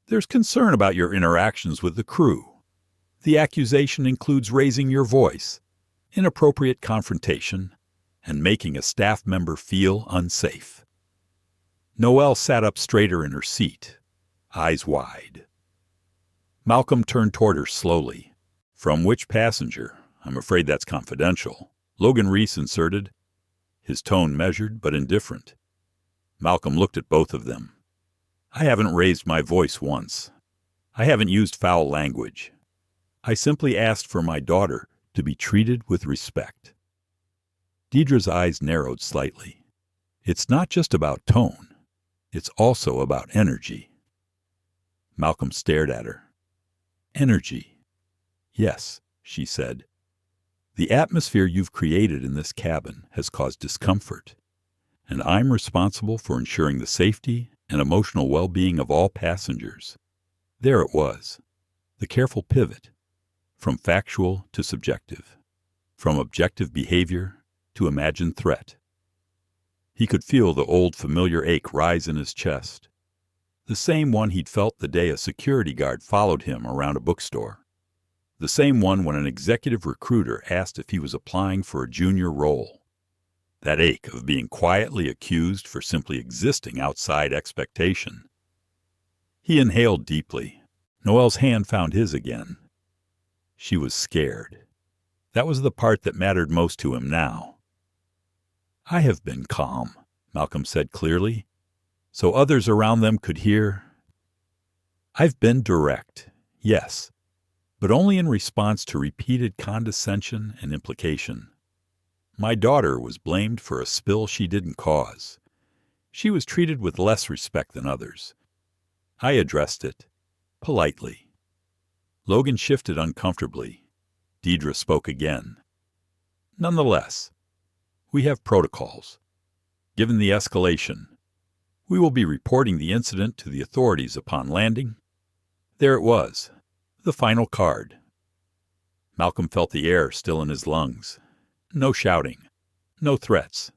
"There's concern about your interactions with the crew. The accusation includes raising your voice, inappropriate confrontation, and making a staff member feel unsafe." Noelle sat up straighter in her seat, eyes wide. Malcolm turned toward her slowly. "From which passenger? I'm afraid that's confidential," Logan Reese inserted, his tone measured but indifferent. Malcolm looked at both of them. "I haven't raised my voice once. I haven't used foul language. I simply asked for my daughter to be treated with respect." Deidre's eyes narrowed slightly. "It's not just about tone. It's also about energy." Malcolm stared at her. "Energy. Yes," she said. "The atmosphere you've created in this cabin has caused discomfort, and I'm responsible for ensuring the safety and emotional well-being of all passengers." There it was, the careful pivot, from factual to subjective, from objective behavior to imagined threat. He could feel the old familiar ache rise in his chest, the same one he'd felt the day a security guard followed him around a bookstore. The same one when an executive recruiter asked if he was applying for a junior role. That ache of being quietly accused for simply existing outside expectation. He inhaled deeply. Noelle's hand found his again. She was scared. That was the part that mattered most to him now. "I have been calm," Malcolm said clearly, so others around them could hear. I've been direct, yes, but only in response to repeated condescension and implication. My daughter was blamed for a spill she didn't cause. She was treated with less respect than others. I addressed it, politely. Logan shifted uncomfortably. Deidre spoke again. Nonetheless, we have protocols. Given the escalation, we will be reporting the incident to the authorities upon landing. There it was, the final card. Malcolm felt the air still in his lungs. No shouting, no threats,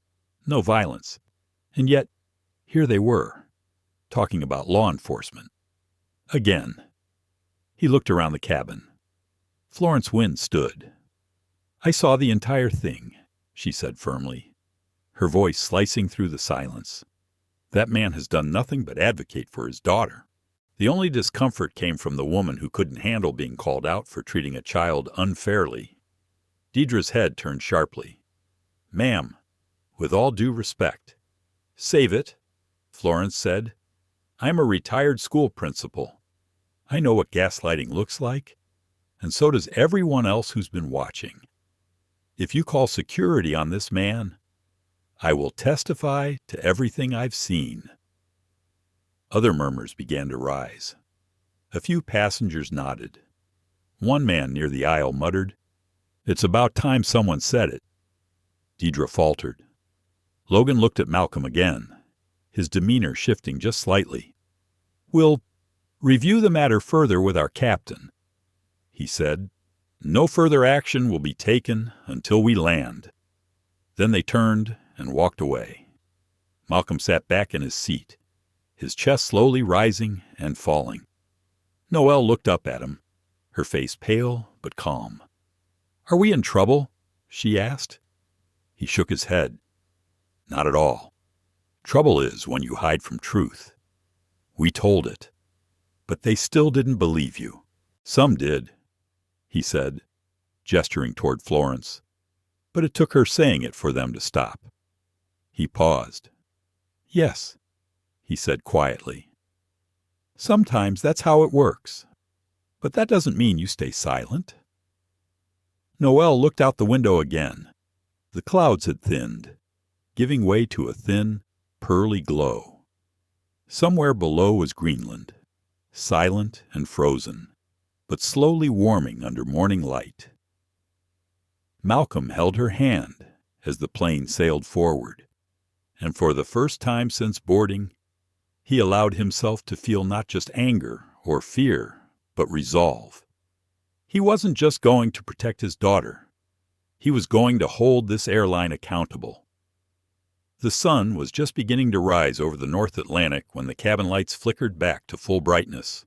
no violence. And yet, here they were, talking about law enforcement. Again. He looked around the cabin. Florence Wynne stood. I saw the entire thing, she said firmly, her voice slicing through the silence. That man has done nothing but advocate for his daughter. The only discomfort came from the woman who couldn't handle being called out for treating a child unfairly. Deidre's head turned sharply. Ma'am, with all due respect. Save it, Florence said. I'm a retired school principal. I know what gaslighting looks like, and so does everyone else who's been watching. If you call security on this man, I will testify to everything I've seen. Other murmurs began to rise. A few passengers nodded. One man near the aisle muttered, It's about time someone said it. Deidre faltered. Logan looked at Malcolm again, his demeanor shifting just slightly. We'll review the matter further with our captain, he said. No further action will be taken until we land. Then they turned and walked away. Malcolm sat back in his seat, his chest slowly rising and falling. Noelle looked up at him, her face pale but calm. Are we in trouble? She asked. He shook his head. Not at all. Trouble is when you hide from truth. We told it. But they still didn't believe you. Some did, he said, gesturing toward Florence. But it took her saying it for them to stop. He paused. Yes, he said quietly. Sometimes that's how it works. But that doesn't mean you stay silent. Noelle looked out the window again. The clouds had thinned, giving way to a thin, pearly glow. Somewhere below was Greenland, silent and frozen, but slowly warming under morning light. Malcolm held her hand as the plane sailed forward, and for the first time since boarding, he allowed himself to feel not just anger or fear, but resolve. He wasn't just going to protect his daughter. He was going to hold this airline accountable. The sun was just beginning to rise over the North Atlantic when the cabin lights flickered back to full brightness.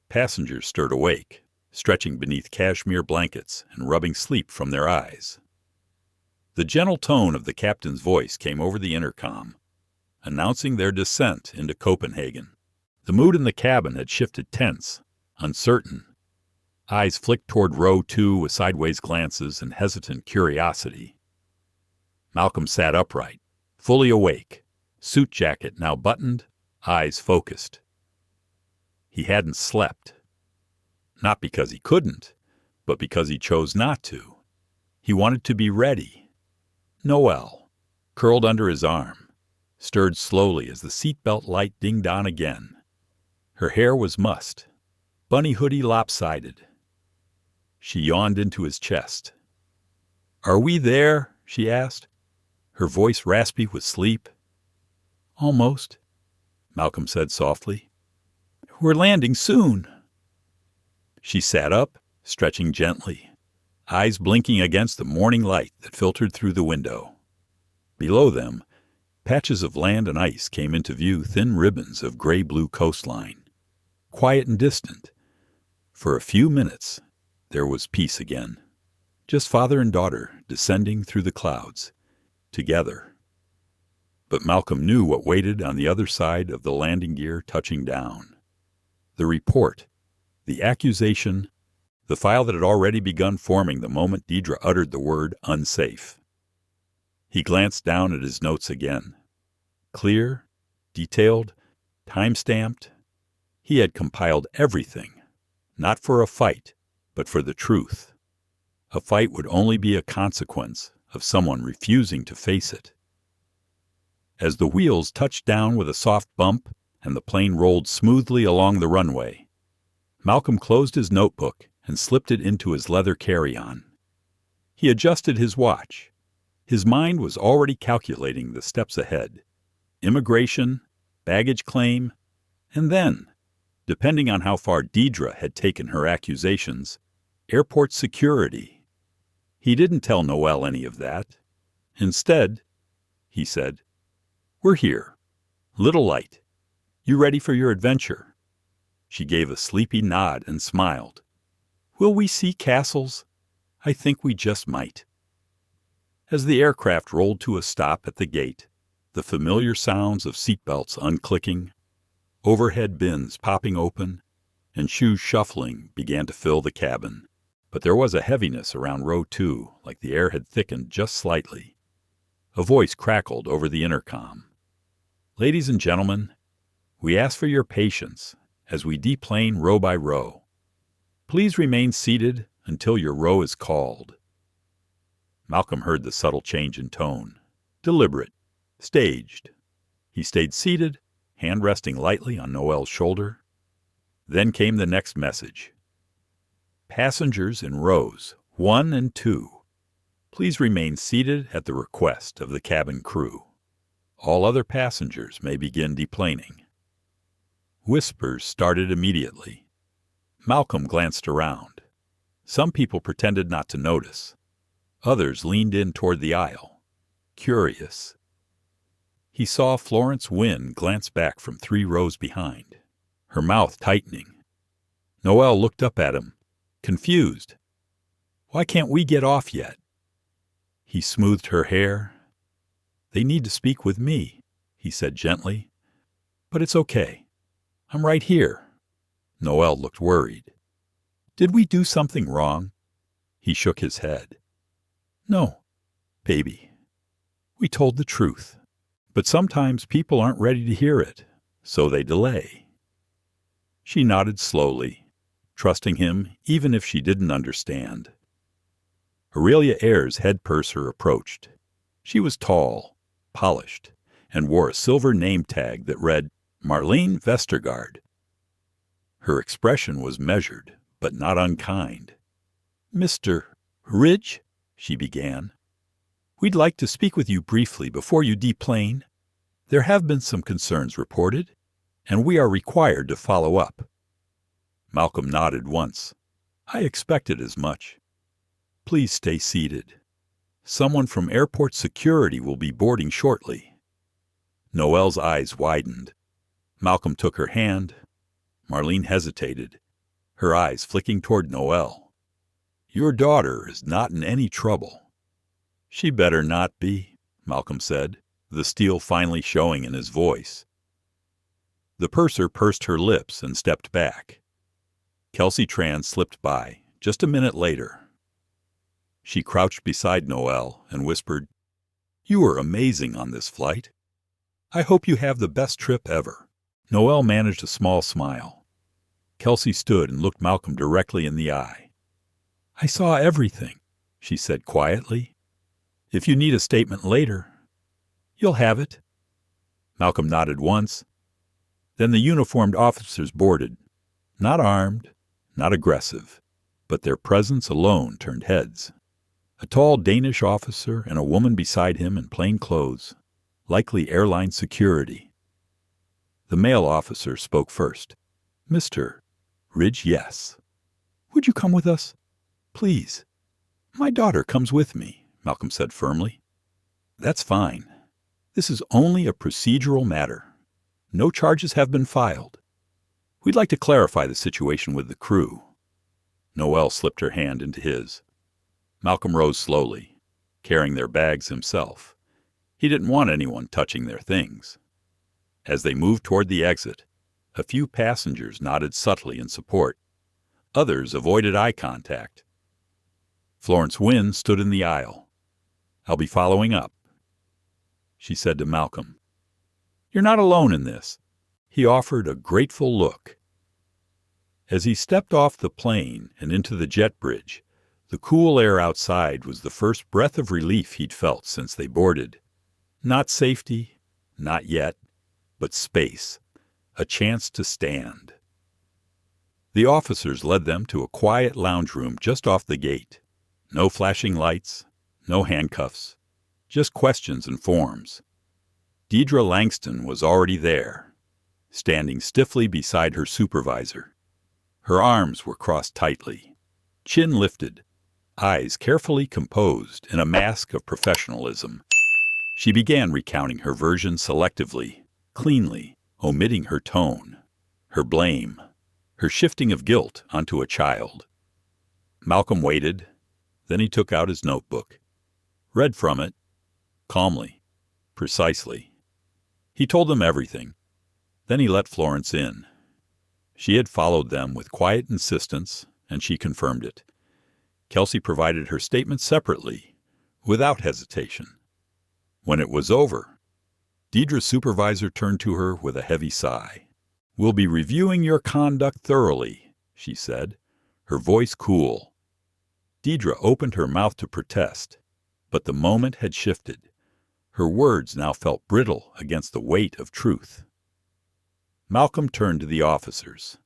Passengers stirred awake, stretching beneath cashmere blankets and rubbing sleep from their eyes. The gentle tone of the captain's voice came over the intercom, announcing their descent into Copenhagen. The mood in the cabin had shifted tense, uncertain. Eyes flicked toward row 2 with sideways glances and hesitant curiosity. Malcolm sat upright, fully awake, suit jacket now buttoned, eyes focused. He hadn't slept. Not because he couldn't, but because he chose not to. He wanted to be ready. Noelle, curled under his arm, stirred slowly as the seatbelt light dinged on again. Her hair was mussed, bunny hoodie lopsided. She yawned into his chest. Are we there? She asked, her voice raspy with sleep. Almost, Malcolm said softly. We're landing soon. She sat up, stretching gently, eyes blinking against the morning light that filtered through the window. Below them, patches of land and ice came into view, thin ribbons of gray-blue coastline. Quiet and distant. For a few minutes, there was peace again. Just father and daughter descending through the clouds, together. But Malcolm knew what waited on the other side of the landing gear touching down. The report, the accusation, the file that had already begun forming the moment Deidre uttered the word unsafe. He glanced down at his notes again. Clear, detailed, time-stamped. He had compiled everything, not for a fight, but for the truth. A fight would only be a consequence of someone refusing to face it. As the wheels touched down with a soft bump and the plane rolled smoothly along the runway, Malcolm closed his notebook and slipped it into his leather carry-on. He adjusted his watch. His mind was already calculating the steps ahead: immigration, baggage claim, and then, depending on how far Deidre had taken her accusations, airport security. He didn't tell Noelle any of that. Instead, he said, "We're here. Little light. You ready for your adventure?" She gave a sleepy nod and smiled. "Will we see castles? I think we just might." As the aircraft rolled to a stop at the gate, the familiar sounds of seatbelts unclicking, overhead bins popping open, and shoes shuffling began to fill the cabin. But there was a heaviness around row 2, like the air had thickened just slightly. A voice crackled over the intercom. "Ladies and gentlemen, we ask for your patience as we deplane row by row. Please remain seated until your row is called." Malcolm heard the subtle change in tone. Deliberate, staged. He stayed seated, hand resting lightly on Noelle's shoulder. Then came the next message. "Passengers in rows 1 and 2, please remain seated at the request of the cabin crew. All other passengers may begin deplaning." Whispers started immediately. Malcolm glanced around. Some people pretended not to notice. Others leaned in toward the aisle, curious. He saw Florence Wynne glance back from 3 rows behind, her mouth tightening. Noelle looked up at him, confused. "Why can't we get off yet?" He smoothed her hair. "They need to speak with me," he said gently. "But it's okay. I'm right here." Noelle looked worried. "Did we do something wrong?" He shook his head. "No, baby. We told the truth. But sometimes people aren't ready to hear it, so they delay." She nodded slowly, trusting him even if she didn't understand. Aurelia Ayres' head purser approached. She was tall, polished, and wore a silver name tag that read Marlene Vestergaard. Her expression was measured, but not unkind. "Mr. Ridge," she began, "we'd like to speak with you briefly before you deplane. There have been some concerns reported, and we are required to follow up." Malcolm nodded once. "I expected as much. Please stay seated. Someone from airport security will be boarding shortly." Noelle's eyes widened. Malcolm took her hand. Marlene hesitated, her eyes flicking toward Noelle. "Your daughter is not in any trouble." "She better not be," Malcolm said, the steel finally showing in his voice. The purser pursed her lips and stepped back. Kelsey Tran slipped by, just a minute later. She crouched beside Noelle and whispered, "You were amazing on this flight. I hope you have the best trip ever." Noelle managed a small smile. Kelsey stood and looked Malcolm directly in the eye. "I saw everything," she said quietly. "If you need a statement later, you'll have it." Malcolm nodded once. Then the uniformed officers boarded, not armed, not aggressive, but their presence alone turned heads. A tall Danish officer and a woman beside him in plain clothes, likely airline security. The male officer spoke first. "Mr. Ridge, yes. Would you come with us? Please." "My daughter comes with me," Malcolm said firmly. "That's fine. This is only a procedural matter. No charges have been filed. We'd like to clarify the situation with the crew." Noelle slipped her hand into his. Malcolm rose slowly, carrying their bags himself. He didn't want anyone touching their things. As they moved toward the exit, a few passengers nodded subtly in support. Others avoided eye contact. Florence Wynne stood in the aisle. "I'll be following up," she said to Malcolm. "You're not alone in this." He offered a grateful look. As he stepped off the plane and into the jet bridge, the cool air outside was the first breath of relief he'd felt since they boarded. Not safety, not yet, but space, a chance to stand. The officers led them to a quiet lounge room just off the gate. No flashing lights, no handcuffs, just questions and forms. Deidre Langston was already there, standing stiffly beside her supervisor. Her arms were crossed tightly, chin lifted, eyes carefully composed in a mask of professionalism. She began recounting her version selectively, cleanly, omitting her tone, her blame, her shifting of guilt onto a child. Malcolm waited, then he took out his notebook, read from it, calmly, precisely. He told them everything. Then he let Florence in. She had followed them with quiet insistence, and she confirmed it. Kelsey provided her statement separately, without hesitation. When it was over, Deidre's supervisor turned to her with a heavy sigh. "We'll be reviewing your conduct thoroughly," she said, her voice cool. Deidre opened her mouth to protest, but the moment had shifted. Her words now felt brittle against the weight of truth. Malcolm turned to the officers.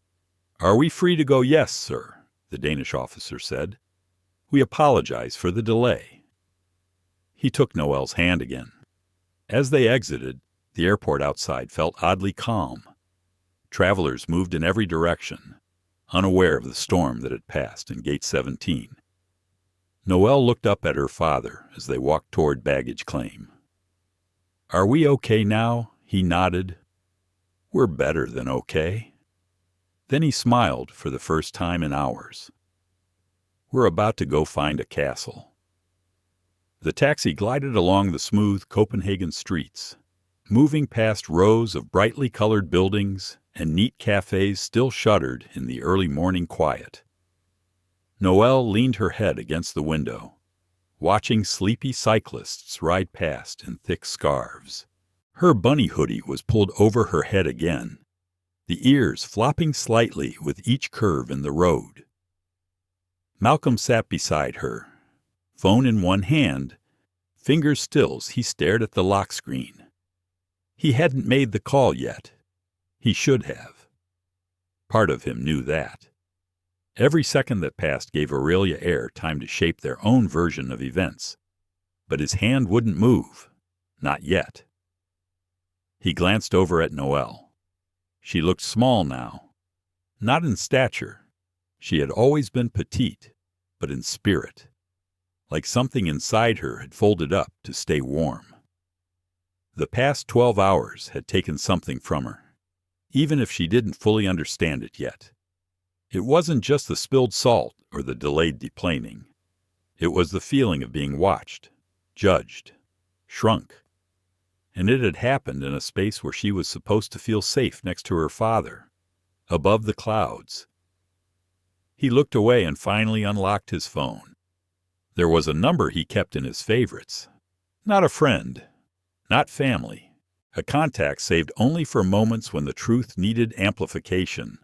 "Are we free to go?" "Yes, sir," the Danish officer said. "We apologize for the delay." He took Noelle's hand again. As they exited, the airport outside felt oddly calm. Travelers moved in every direction, unaware of the storm that had passed in Gate 17. Noelle looked up at her father as they walked toward baggage claim. "Are we okay now?" He nodded. "We're better than okay." Then he smiled for the first time in hours. "We're about to go find a castle." The taxi glided along the smooth Copenhagen streets, moving past rows of brightly colored buildings and neat cafes still shuttered in the early morning quiet. Noelle leaned her head against the window, watching sleepy cyclists ride past in thick scarves. Her bunny hoodie was pulled over her head again, the ears flopping slightly with each curve in the road. Malcolm sat beside her, phone in one hand, fingers still as he stared at the lock screen. He hadn't made the call yet. He should have. Part of him knew that. Every second that passed gave Aurelia Air time to shape their own version of events. But his hand wouldn't move. Not yet. He glanced over at Noelle. She looked small now. Not in stature. She had always been petite, but in spirit. Like something inside her had folded up to stay warm. The past 12 hours had taken something from her, even if she didn't fully understand it yet. It wasn't just the spilled salt or the delayed deplaning. It was the feeling of being watched, judged, shrunk. And it had happened in a space where she was supposed to feel safe next to her father, above the clouds. He looked away and finally unlocked his phone. There was a number he kept in his favorites. Not a friend, not family, a contact saved only for moments when the truth needed amplification.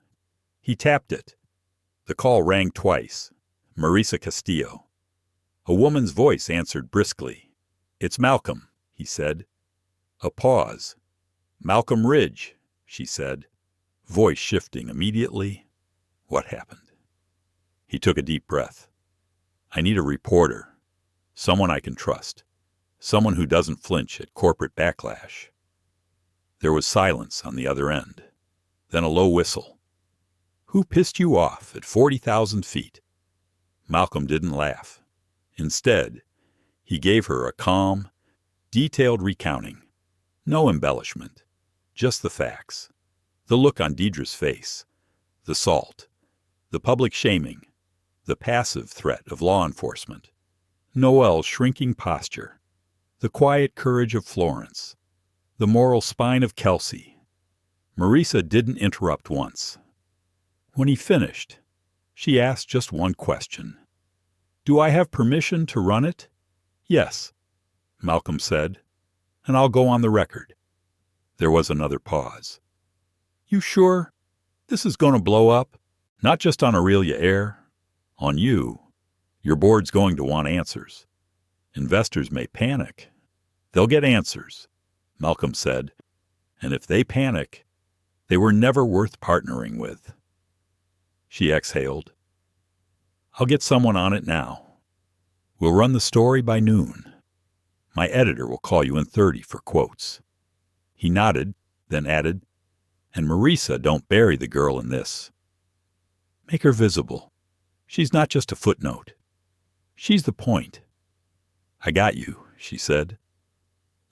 He tapped it. The call rang twice. Marisa Castillo. A woman's voice answered briskly. "It's Malcolm," he said. A pause. "Malcolm Ridge," she said, voice shifting immediately. What happened? He took a deep breath. "I need a reporter. Someone I can trust. Someone who doesn't flinch at corporate backlash." There was silence on the other end. Then a low whistle. "Who pissed you off at 40,000 feet?" Malcolm didn't laugh. Instead, he gave her a calm, detailed recounting. No embellishment, just the facts. The look on Deidre's face, the salt, the public shaming, the passive threat of law enforcement, Noelle's shrinking posture, the quiet courage of Florence, the moral spine of Kelsey. Marisa didn't interrupt once. When he finished, she asked just one question. "Do I have permission to run it?" "Yes," Malcolm said, "and I'll go on the record." There was another pause. "You sure? This is going to blow up?" Not just on Aurelia Air, on you. Your board's going to want answers. Investors may panic. They'll get answers, Malcolm said, and if they panic, they were never worth partnering with. She exhaled. I'll get someone on it now. We'll run the story by noon. My editor will call you in 30 for quotes. He nodded, then added, and Marisa, don't bury the girl in this. Make her visible. She's not just a footnote. She's the point. I got you, she said.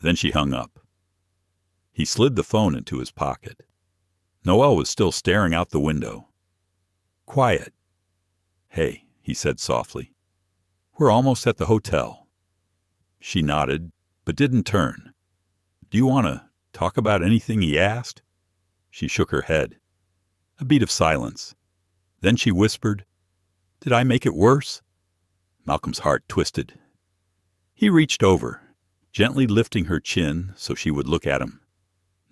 Then she hung up. He slid the phone into his pocket. Noelle was still staring out the window. Quiet. Hey, he said softly. We're almost at the hotel. She nodded, but didn't turn. Do you want to talk about anything he asked? She shook her head. A beat of silence. Then she whispered, Did I make it worse? Malcolm's heart twisted. He reached over, gently lifting her chin so she would look at him.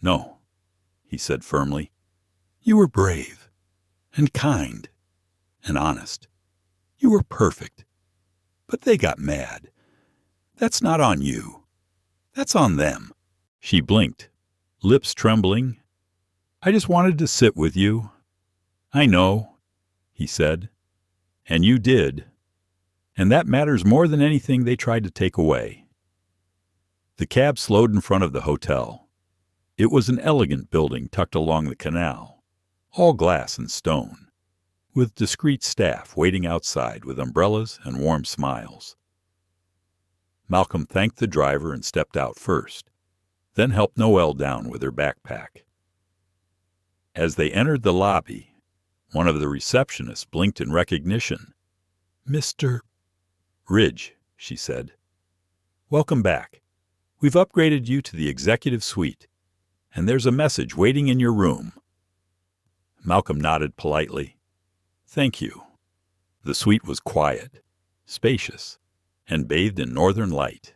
No, he said firmly. You were brave, and kind, and honest. You were perfect. But they got mad. That's not on you. That's on them. She blinked, lips trembling. I just wanted to sit with you. I know, he said. And you did. And that matters more than anything they tried to take away. The cab slowed in front of the hotel. It was an elegant building tucked along the canal, all glass and stone, with discreet staff waiting outside with umbrellas and warm smiles. Malcolm thanked the driver and stepped out first, then helped Noelle down with her backpack. As they entered the lobby, one of the receptionists blinked in recognition. Mr. Ridge, she said. Welcome back. We've upgraded you to the executive suite, and there's a message waiting in your room. Malcolm nodded politely. Thank you. The suite was quiet, spacious, and bathed in northern light.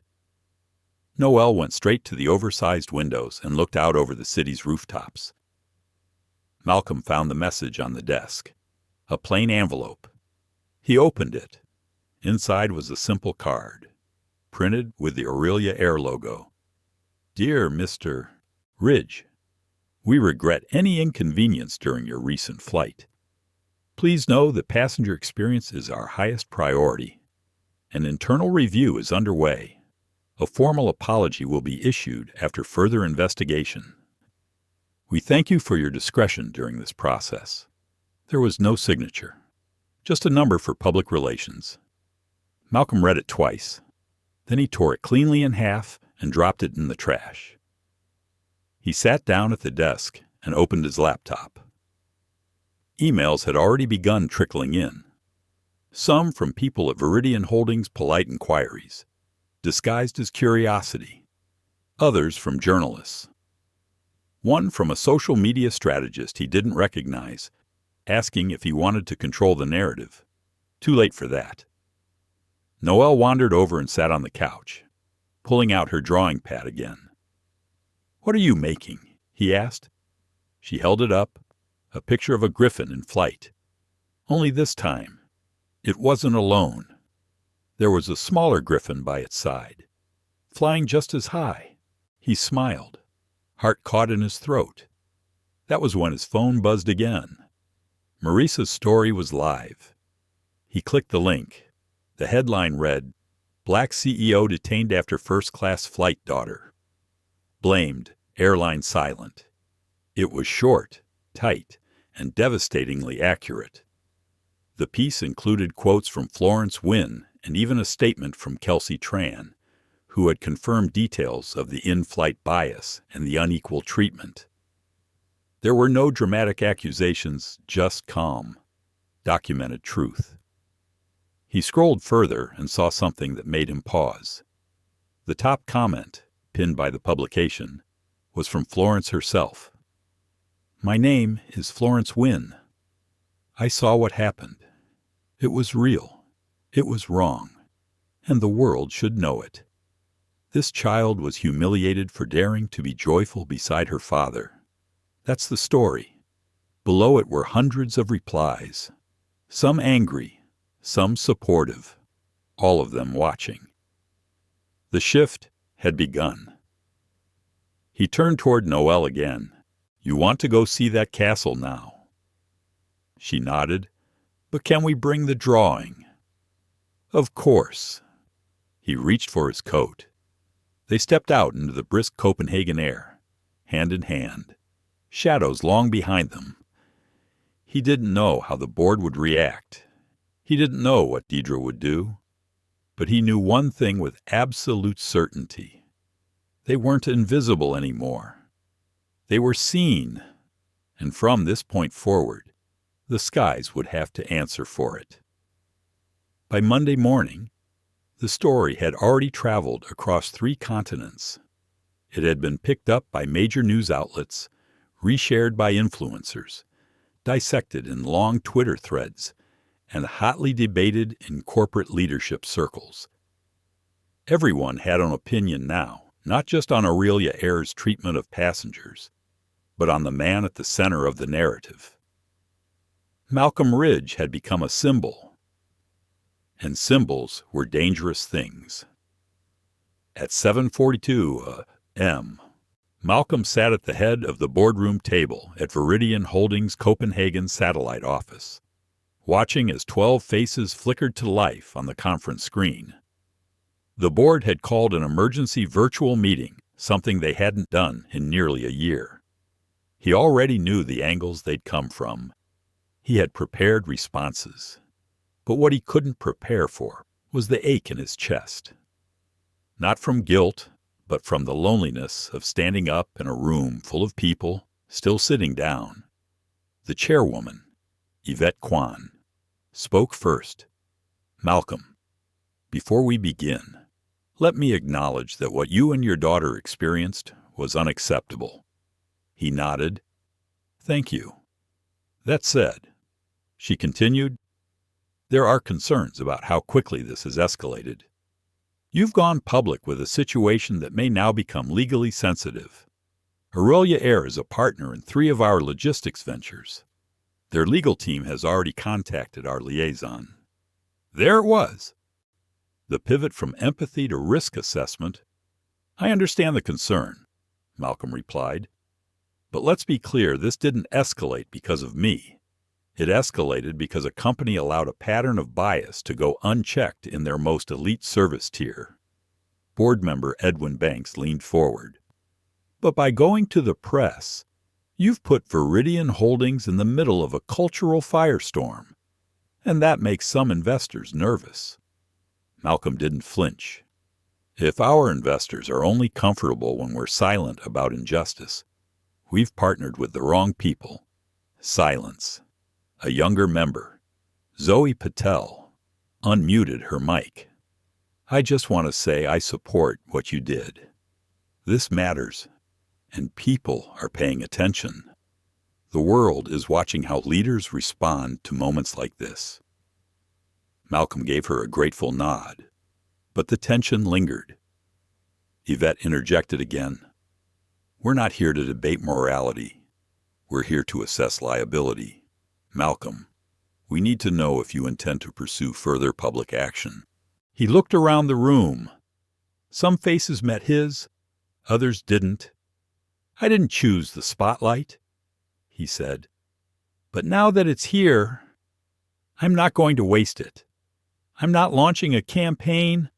Noelle went straight to the oversized windows and looked out over the city's rooftops. Malcolm found the message on the desk, a plain envelope. He opened it. Inside was a simple card, printed with the Aurelia Air logo. Dear Mr. Ridge, we regret any inconvenience during your recent flight. Please know that passenger experience is our highest priority. An internal review is underway. A formal apology will be issued after further investigation. We thank you for your discretion during this process. There was no signature, just a number for public relations. Malcolm read it twice. Then he tore it cleanly in half and dropped it in the trash. He sat down at the desk and opened his laptop. Emails had already begun trickling in. Some from people at Viridian Holdings' polite inquiries, disguised as curiosity. Others from journalists. One from a social media strategist he didn't recognize, asking if he wanted to control the narrative. Too late for that. Noelle wandered over and sat on the couch, pulling out her drawing pad again. What are you making? He asked. She held it up, a picture of a griffin in flight. Only this time, it wasn't alone. There was a smaller griffin by its side, flying just as high. He smiled, heart caught in his throat. That was when his phone buzzed again. Marisa's story was live. He clicked the link. The headline read, Black CEO detained after first-class flight daughter. Blamed, airline silent. It was short, tight, and devastatingly accurate. The piece included quotes from Florence Wynne and even a statement from Kelsey Tran, who had confirmed details of the in-flight bias and the unequal treatment. There were no dramatic accusations, just calm, documented truth. He scrolled further and saw something that made him pause. The top comment, pinned by the publication, was from Florence herself. My name is Florence Wynne. I saw what happened. It was real. It was wrong. And the world should know it. This child was humiliated for daring to be joyful beside her father. That's the story. Below it were hundreds of replies, some angry, some supportive, all of them watching. The shift had begun. He turned toward Noelle again. "You want to go see that castle now?" She nodded. "But can we bring the drawing?" "Of course." He reached for his coat. They stepped out into the brisk Copenhagen air, hand in hand, shadows long behind them. He didn't know how the board would react. He didn't know what Deidre would do. But he knew one thing with absolute certainty. They weren't invisible anymore. They were seen, and from this point forward, the skies would have to answer for it. By Monday morning, the story had already traveled across 3 continents. It had been picked up by major news outlets, reshared by influencers, dissected in long Twitter threads, and hotly debated in corporate leadership circles. Everyone had an opinion now, not just on Aurelia Air's treatment of passengers, but on the man at the center of the narrative. Malcolm Ridge had become a symbol, and symbols were dangerous things. At 7:42 a.m., Malcolm sat at the head of the boardroom table at Viridian Holdings' Copenhagen satellite office, watching as 12 faces flickered to life on the conference screen. The board had called an emergency virtual meeting, something they hadn't done in nearly a year. He already knew the angles they'd come from. He had prepared responses. But what he couldn't prepare for was the ache in his chest. Not from guilt, but from the loneliness of standing up in a room full of people still sitting down. The chairwoman, Yvette Kwan, spoke first. "Malcolm, before we begin, let me acknowledge that what you and your daughter experienced was unacceptable." He nodded. "Thank you." "That said," she continued, "there are concerns about how quickly this has escalated. You've gone public with a situation that may now become legally sensitive. Aurelia Air is a partner in 3 of our logistics ventures. Their legal team has already contacted our liaison." There it was. The pivot from empathy to risk assessment. "I understand the concern," Malcolm replied. "But let's be clear, this didn't escalate because of me. It escalated because a company allowed a pattern of bias to go unchecked in their most elite service tier." Board member Edwin Banks leaned forward. "But by going to the press, you've put Viridian Holdings in the middle of a cultural firestorm, and that makes some investors nervous." Malcolm didn't flinch. "If our investors are only comfortable when we're silent about injustice, we've partnered with the wrong people." Silence. A younger member, Zoe Patel, unmuted her mic. "I just want to say I support what you did. This matters, and people are paying attention. The world is watching how leaders respond to moments like this." Malcolm gave her a grateful nod, but the tension lingered. Yvette interjected again. "We're not here to debate morality. We're here to assess liability. Malcolm, we need to know if you intend to pursue further public action." He looked around the room. Some faces met his, others didn't. "I didn't choose the spotlight," he said. "But now that it's here, I'm not going to waste it. I'm not launching a campaign.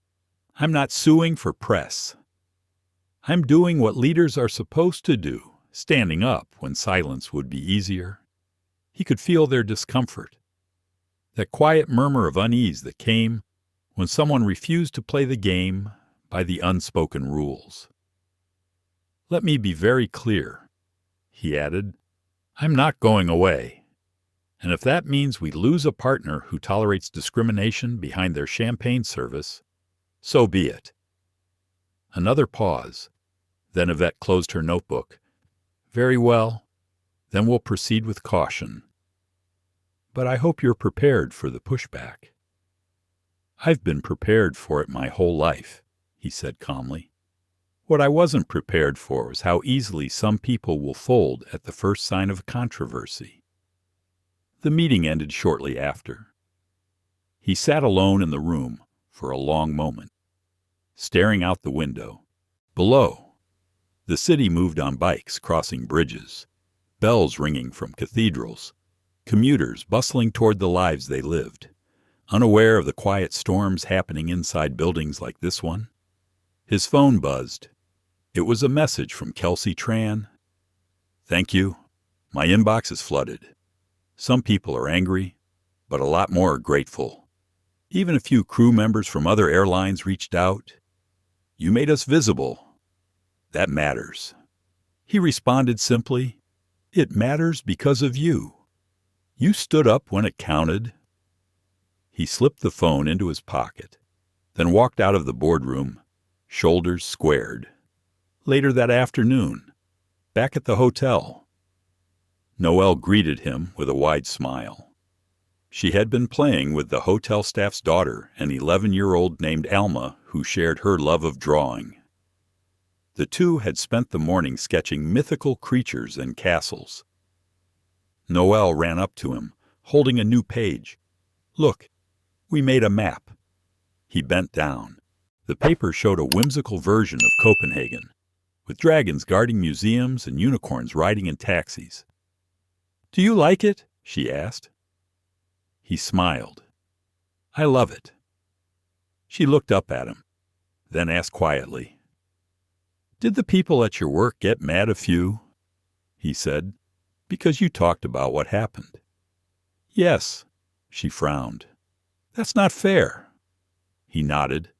I'm not suing for press. I'm doing what leaders are supposed to do, standing up when silence would be easier." He could feel their discomfort, that quiet murmur of unease that came when someone refused to play the game by the unspoken rules. "Let me be very clear," he added. "I'm not going away. And if that means we lose a partner who tolerates discrimination behind their champagne service, so be it." Another pause. Then Yvette closed her notebook. "Very well. Then we'll proceed with caution. But I hope you're prepared for the pushback." "I've been prepared for it my whole life," he said calmly. "What I wasn't prepared for was how easily some people will fold at the first sign of controversy. The meeting ended shortly after. He sat alone in the room for a long moment, staring out the window. Below, the city moved on bikes crossing bridges, bells ringing from cathedrals, commuters bustling toward the lives they lived, unaware of the quiet storms happening inside buildings like this one. His phone buzzed. It was a message from Kelsey Tran. "Thank you. My inbox is flooded. Some people are angry, but a lot more are grateful. Even a few crew members from other airlines reached out. You made us visible. That matters." He responded simply, "It matters because of you. You stood up when it counted." He slipped the phone into his pocket, then walked out of the boardroom, shoulders squared. Later that afternoon, back at the hotel, Noelle greeted him with a wide smile. She had been playing with the hotel staff's daughter, an 11-year-old named Alma, who shared her love of drawing. The two had spent the morning sketching mythical creatures and castles. Noelle ran up to him, holding a new page. "Look, we made a map." He bent down. The paper showed a whimsical version of Copenhagen, with dragons guarding museums and unicorns riding in taxis. "Do you like it?" she asked. He smiled. "I love it." She looked up at him, then asked quietly, "Did the people at your work get mad a few?" He said, "Because you talked about what happened." "Yes." She frowned. "That's not fair." He nodded.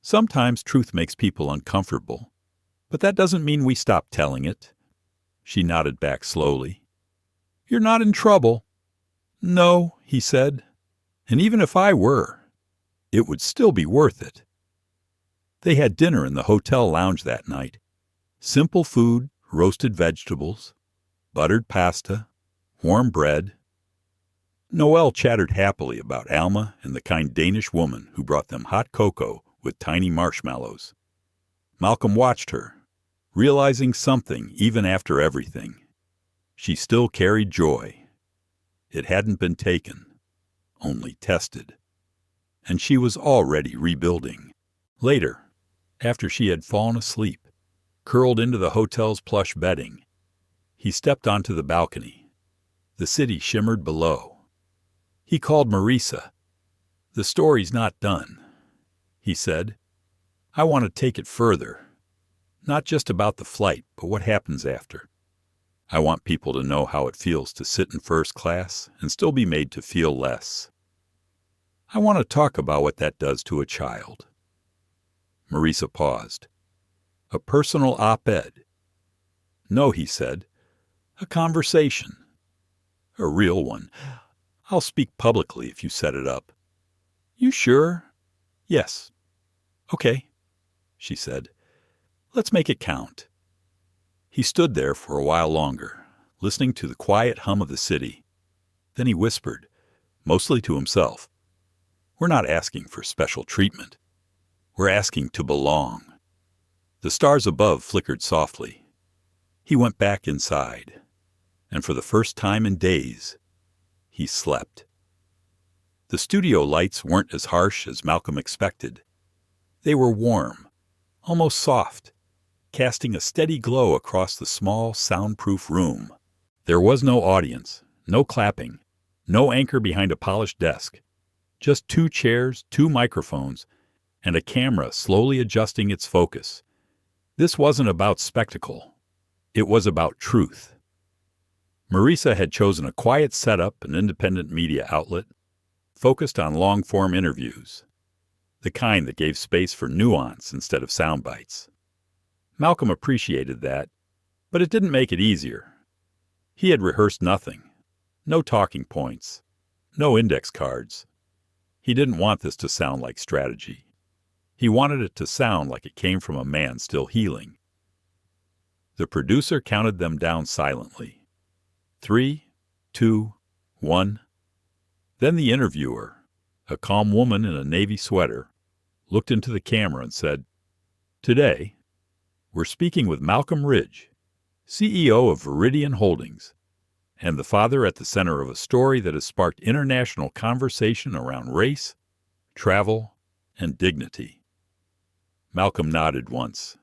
"Sometimes truth makes people uncomfortable, but that doesn't mean we stop telling it." She nodded back slowly. "You're not in trouble." "No," he said, "and even if I were, it would still be worth it." They had dinner in the hotel lounge that night. Simple food, roasted vegetables, buttered pasta, warm bread. Noelle chattered happily about Alma and the kind Danish woman who brought them hot cocoa with tiny marshmallows. Malcolm watched her, realizing something even after everything. She still carried joy. It hadn't been taken, only tested. And she was already rebuilding. Later, after she had fallen asleep, curled into the hotel's plush bedding, he stepped onto the balcony. The city shimmered below. He called Marisa. "The story's not done," he said. "I want to take it further. Not just about the flight, but what happens after. I want people to know how it feels to sit in first class and still be made to feel less. I want to talk about what that does to a child." Marisa paused. "A personal op-ed?" "No," he said. "A conversation. A real one. I'll speak publicly if you set it up." "You sure?" "Yes." "Okay," she said. "Let's make it count." He stood there for a while longer, listening to the quiet hum of the city. Then he whispered, mostly to himself, "We're not asking for special treatment. We're asking to belong." The stars above flickered softly. He went back inside, and for the first time in days, he slept. The studio lights weren't as harsh as Malcolm expected. They were warm, almost soft, casting a steady glow across the small, soundproof room. There was no audience, no clapping, no anchor behind a polished desk. Just 2 chairs, 2 microphones, and a camera slowly adjusting its focus. This wasn't about spectacle. It was about truth. Marisa had chosen a quiet setup, an independent media outlet, focused on long-form interviews, the kind that gave space for nuance instead of sound bites. Malcolm appreciated that, but it didn't make it easier. He had rehearsed nothing. No talking points. No index cards. He didn't want this to sound like strategy. He wanted it to sound like it came from a man still healing. The producer counted them down silently. 3, 2, 1. Then the interviewer, a calm woman in a navy sweater, looked into the camera and said, "Today, we're speaking with Malcolm Ridge, CEO of Viridian Holdings, and the father at the center of a story that has sparked international conversation around race, travel, and dignity. Malcolm nodded once.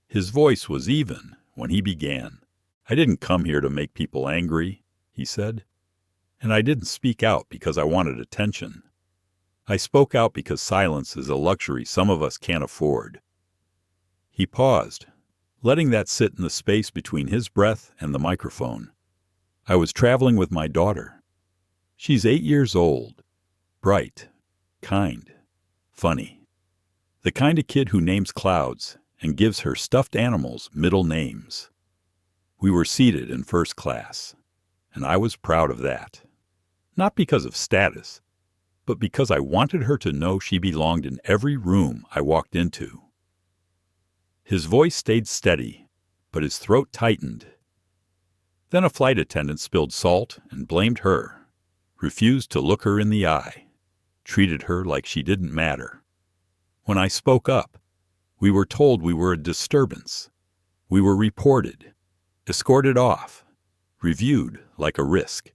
His voice was even when he began. "I didn't come here to make people angry," he said. "And I didn't speak out because I wanted attention. I spoke out because silence is a luxury some of us can't afford." He paused, letting that sit in the space between his breath and the microphone. "I was traveling with my daughter. She's 8 years old, bright, kind, funny. The kind of kid who names clouds and gives her stuffed animals middle names. We were seated in first class, and I was proud of that. Not because of status, but because I wanted her to know she belonged in every room I walked into." His voice stayed steady, but his throat tightened. Then a flight attendant spilled salt and blamed her, refused to look her in the eye, treated her like she didn't matter. When I spoke up, we were told we were a disturbance. We were reported, escorted off, reviewed like a risk.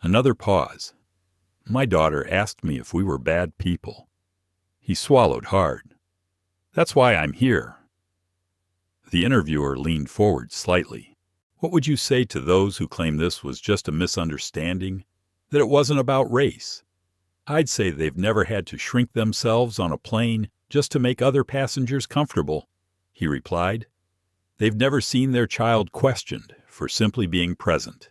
Another pause. My daughter asked me if we were bad people. He swallowed hard. "That's why I'm here." The interviewer leaned forward slightly. "What would you say to those who claim this was just a misunderstanding, that it wasn't about race?" "I'd say they've never had to shrink themselves on a plane just to make other passengers comfortable," he replied. "They've never seen their child questioned for simply being present."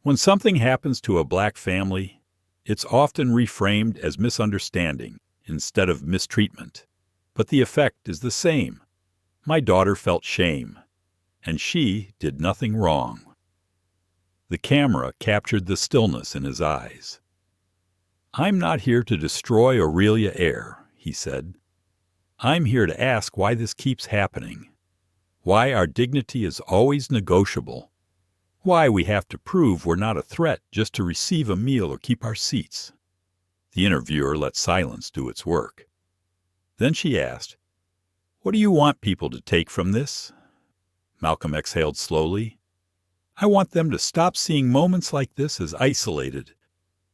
When something happens to a black family, it's often reframed as misunderstanding instead of mistreatment. But the effect is the same. My daughter felt shame, and she did nothing wrong. The camera captured the stillness in his eyes. "I'm not here to destroy Aurelia Air," he said. "I'm here to ask why this keeps happening. Why our dignity is always negotiable. Why we have to prove we're not a threat just to receive a meal or keep our seats." The interviewer let silence do its work. Then she asked, "What do you want people to take from this?" Malcolm exhaled slowly. "I want them to stop seeing moments like this as isolated.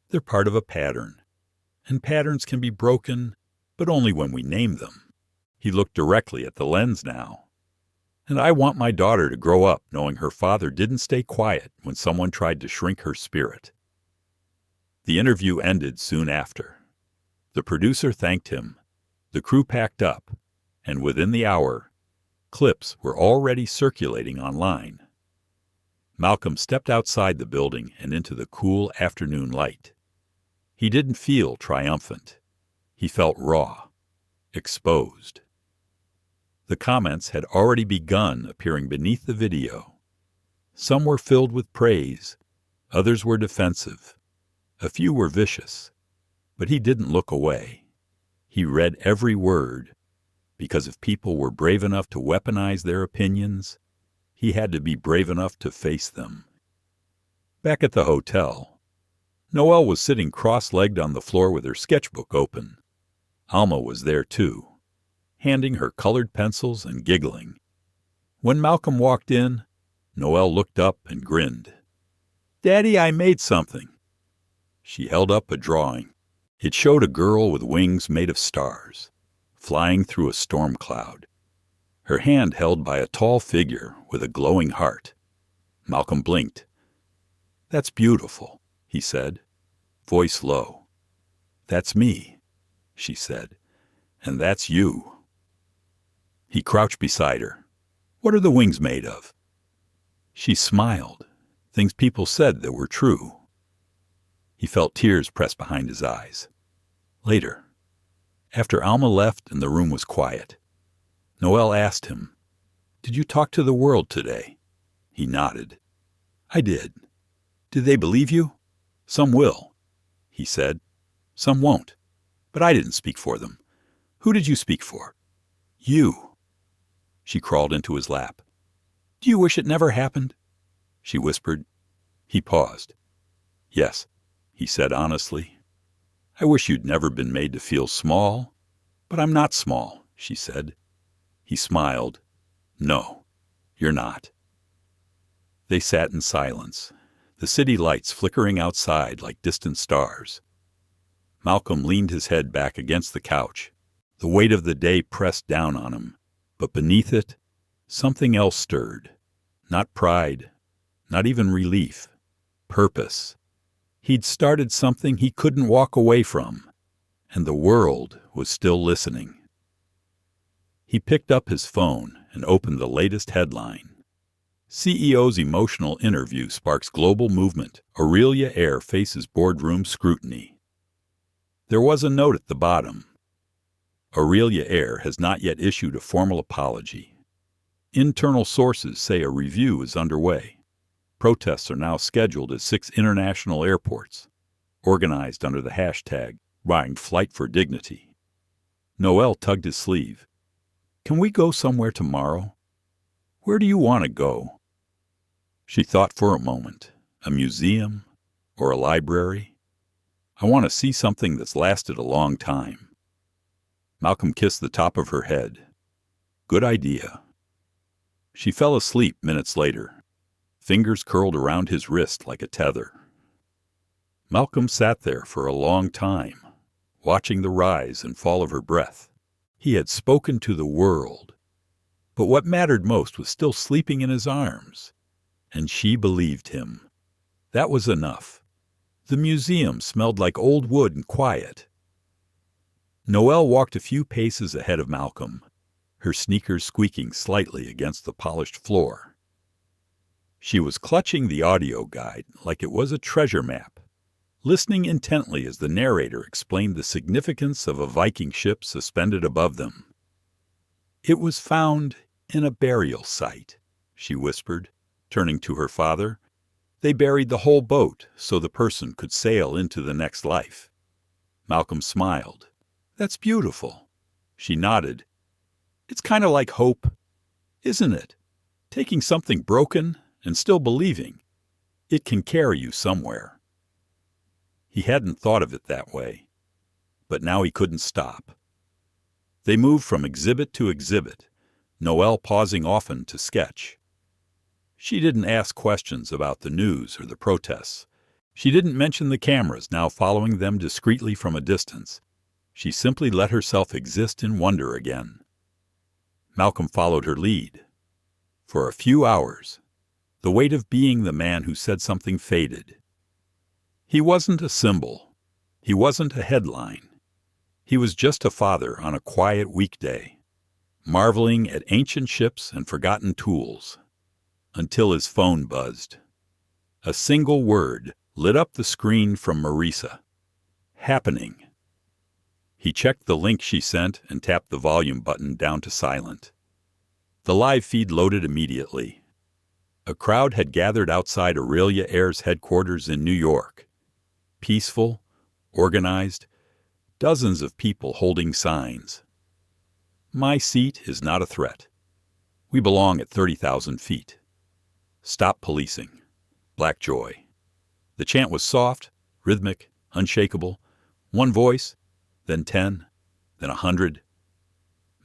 They're part of a pattern. And patterns can be broken, but only when we name them." He looked directly at the lens now. "And I want my daughter to grow up knowing her father didn't stay quiet when someone tried to shrink her spirit." The interview ended soon after. The producer thanked him. The crew packed up, and within the hour, clips were already circulating online. Malcolm stepped outside the building and into the cool afternoon light. He didn't feel triumphant. He felt raw, exposed. The comments had already begun appearing beneath the video. Some were filled with praise, others were defensive, a few were vicious, but he didn't look away. He read every word, because if people were brave enough to weaponize their opinions, he had to be brave enough to face them. Back at the hotel, Noelle was sitting cross-legged on the floor with her sketchbook open. Alma was there too, handing her colored pencils and giggling. When Malcolm walked in, Noelle looked up and grinned. "Daddy, I made something." She held up a drawing. It showed a girl with wings made of stars, flying through a storm cloud. Her hand held by a tall figure with a glowing heart. Malcolm blinked. "That's beautiful," he said, voice low. "That's me," she said, "and that's you." He crouched beside her. "What are the wings made of?" She smiled, things people said that were true. He felt tears press behind his eyes. Later, after Alma left and the room was quiet, Noelle asked him, "Did you talk to the world today?" He nodded. "I did." "Did they believe you?" "Some will," he said. "Some won't. But I didn't speak for them." "Who did you speak for?" "You." She crawled into his lap. "Do you wish it never happened?" she whispered. He paused. "Yes," he said honestly. "I wish you'd never been made to feel small, but I'm not small," she said. He smiled. "No, you're not." They sat in silence, the city lights flickering outside like distant stars. Malcolm leaned his head back against the couch. The weight of the day pressed down on him, but beneath it, something else stirred. Not pride, not even relief. Purpose. He'd started something he couldn't walk away from, and the world was still listening. He picked up his phone and opened the latest headline. CEO's emotional interview sparks global movement. Aurelia Air faces boardroom scrutiny. There was a note at the bottom. Aurelia Air has not yet issued a formal apology. Internal sources say a review is underway. Protests are now scheduled at 6 international airports, organized under the hashtag Buying Flight for Dignity. Noelle tugged his sleeve. Can we go somewhere tomorrow? Where do you want to go? She thought for a moment. A museum or a library? I want to see something that's lasted a long time. Malcolm kissed the top of her head. Good idea. She fell asleep minutes later. Fingers curled around his wrist like a tether. Malcolm sat there for a long time, watching the rise and fall of her breath. He had spoken to the world, but what mattered most was still sleeping in his arms, and she believed him. That was enough. The museum smelled like old wood and quiet. Noelle walked a few paces ahead of Malcolm, her sneakers squeaking slightly against the polished floor. She was clutching the audio guide like it was a treasure map, listening intently as the narrator explained the significance of a Viking ship suspended above them. It was found in a burial site, she whispered, turning to her father. They buried the whole boat so the person could sail into the next life. Malcolm smiled. That's beautiful. She nodded. It's kind of like hope, isn't it? Taking something broken and still believing it can carry you somewhere. He hadn't thought of it that way, but now he couldn't stop. They moved from exhibit to exhibit, Noelle pausing often to sketch. She didn't ask questions about the news or the protests. She didn't mention the cameras now following them discreetly from a distance. She simply let herself exist in wonder again. Malcolm followed her lead. For a few hours, the weight of being the man who said something faded. He wasn't a symbol. He wasn't a headline. He was just a father on a quiet weekday, marveling at ancient ships and forgotten tools, until his phone buzzed. A single word lit up the screen from Marisa. Happening. He checked the link she sent and tapped the volume button down to silent. The live feed loaded immediately. A crowd had gathered outside Aurelia Air's headquarters in New York. Peaceful, organized, dozens of people holding signs. My seat is not a threat. We belong at 30,000 feet. Stop policing. Black joy. The chant was soft, rhythmic, unshakable. One voice, then 10, then 100.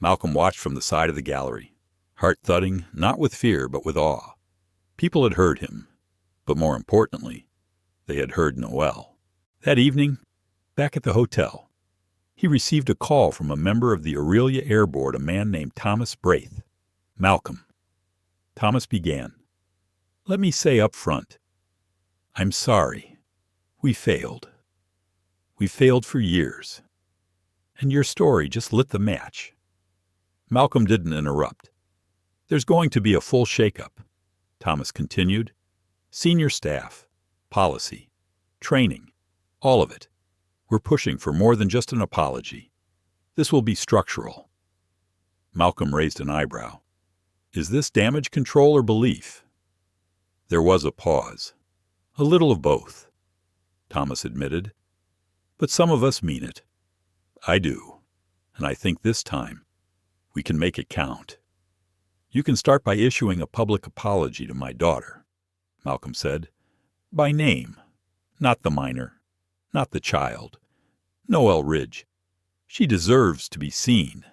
Malcolm watched from the side of the gallery, heart thudding, not with fear but with awe. People had heard him, but more importantly, they had heard Noelle. That evening, back at the hotel, he received a call from a member of the Aurelia Air Board, a man named Thomas Braith. Malcolm. Thomas began. Let me say up front, I'm sorry. We failed. We failed for years. And your story just lit the match. Malcolm didn't interrupt. There's going to be a full shakeup, Thomas continued. Senior staff, policy, training, all of it. We're pushing for more than just an apology. This will be structural. Malcolm raised an eyebrow. Is this damage control or belief? There was a pause. A little of both, Thomas admitted. But some of us mean it. I do. And I think this time we can make it count. You can start by issuing a public apology to my daughter, Malcolm said. By name, not the minor, not the child. Noelle Ridge. She deserves to be seen.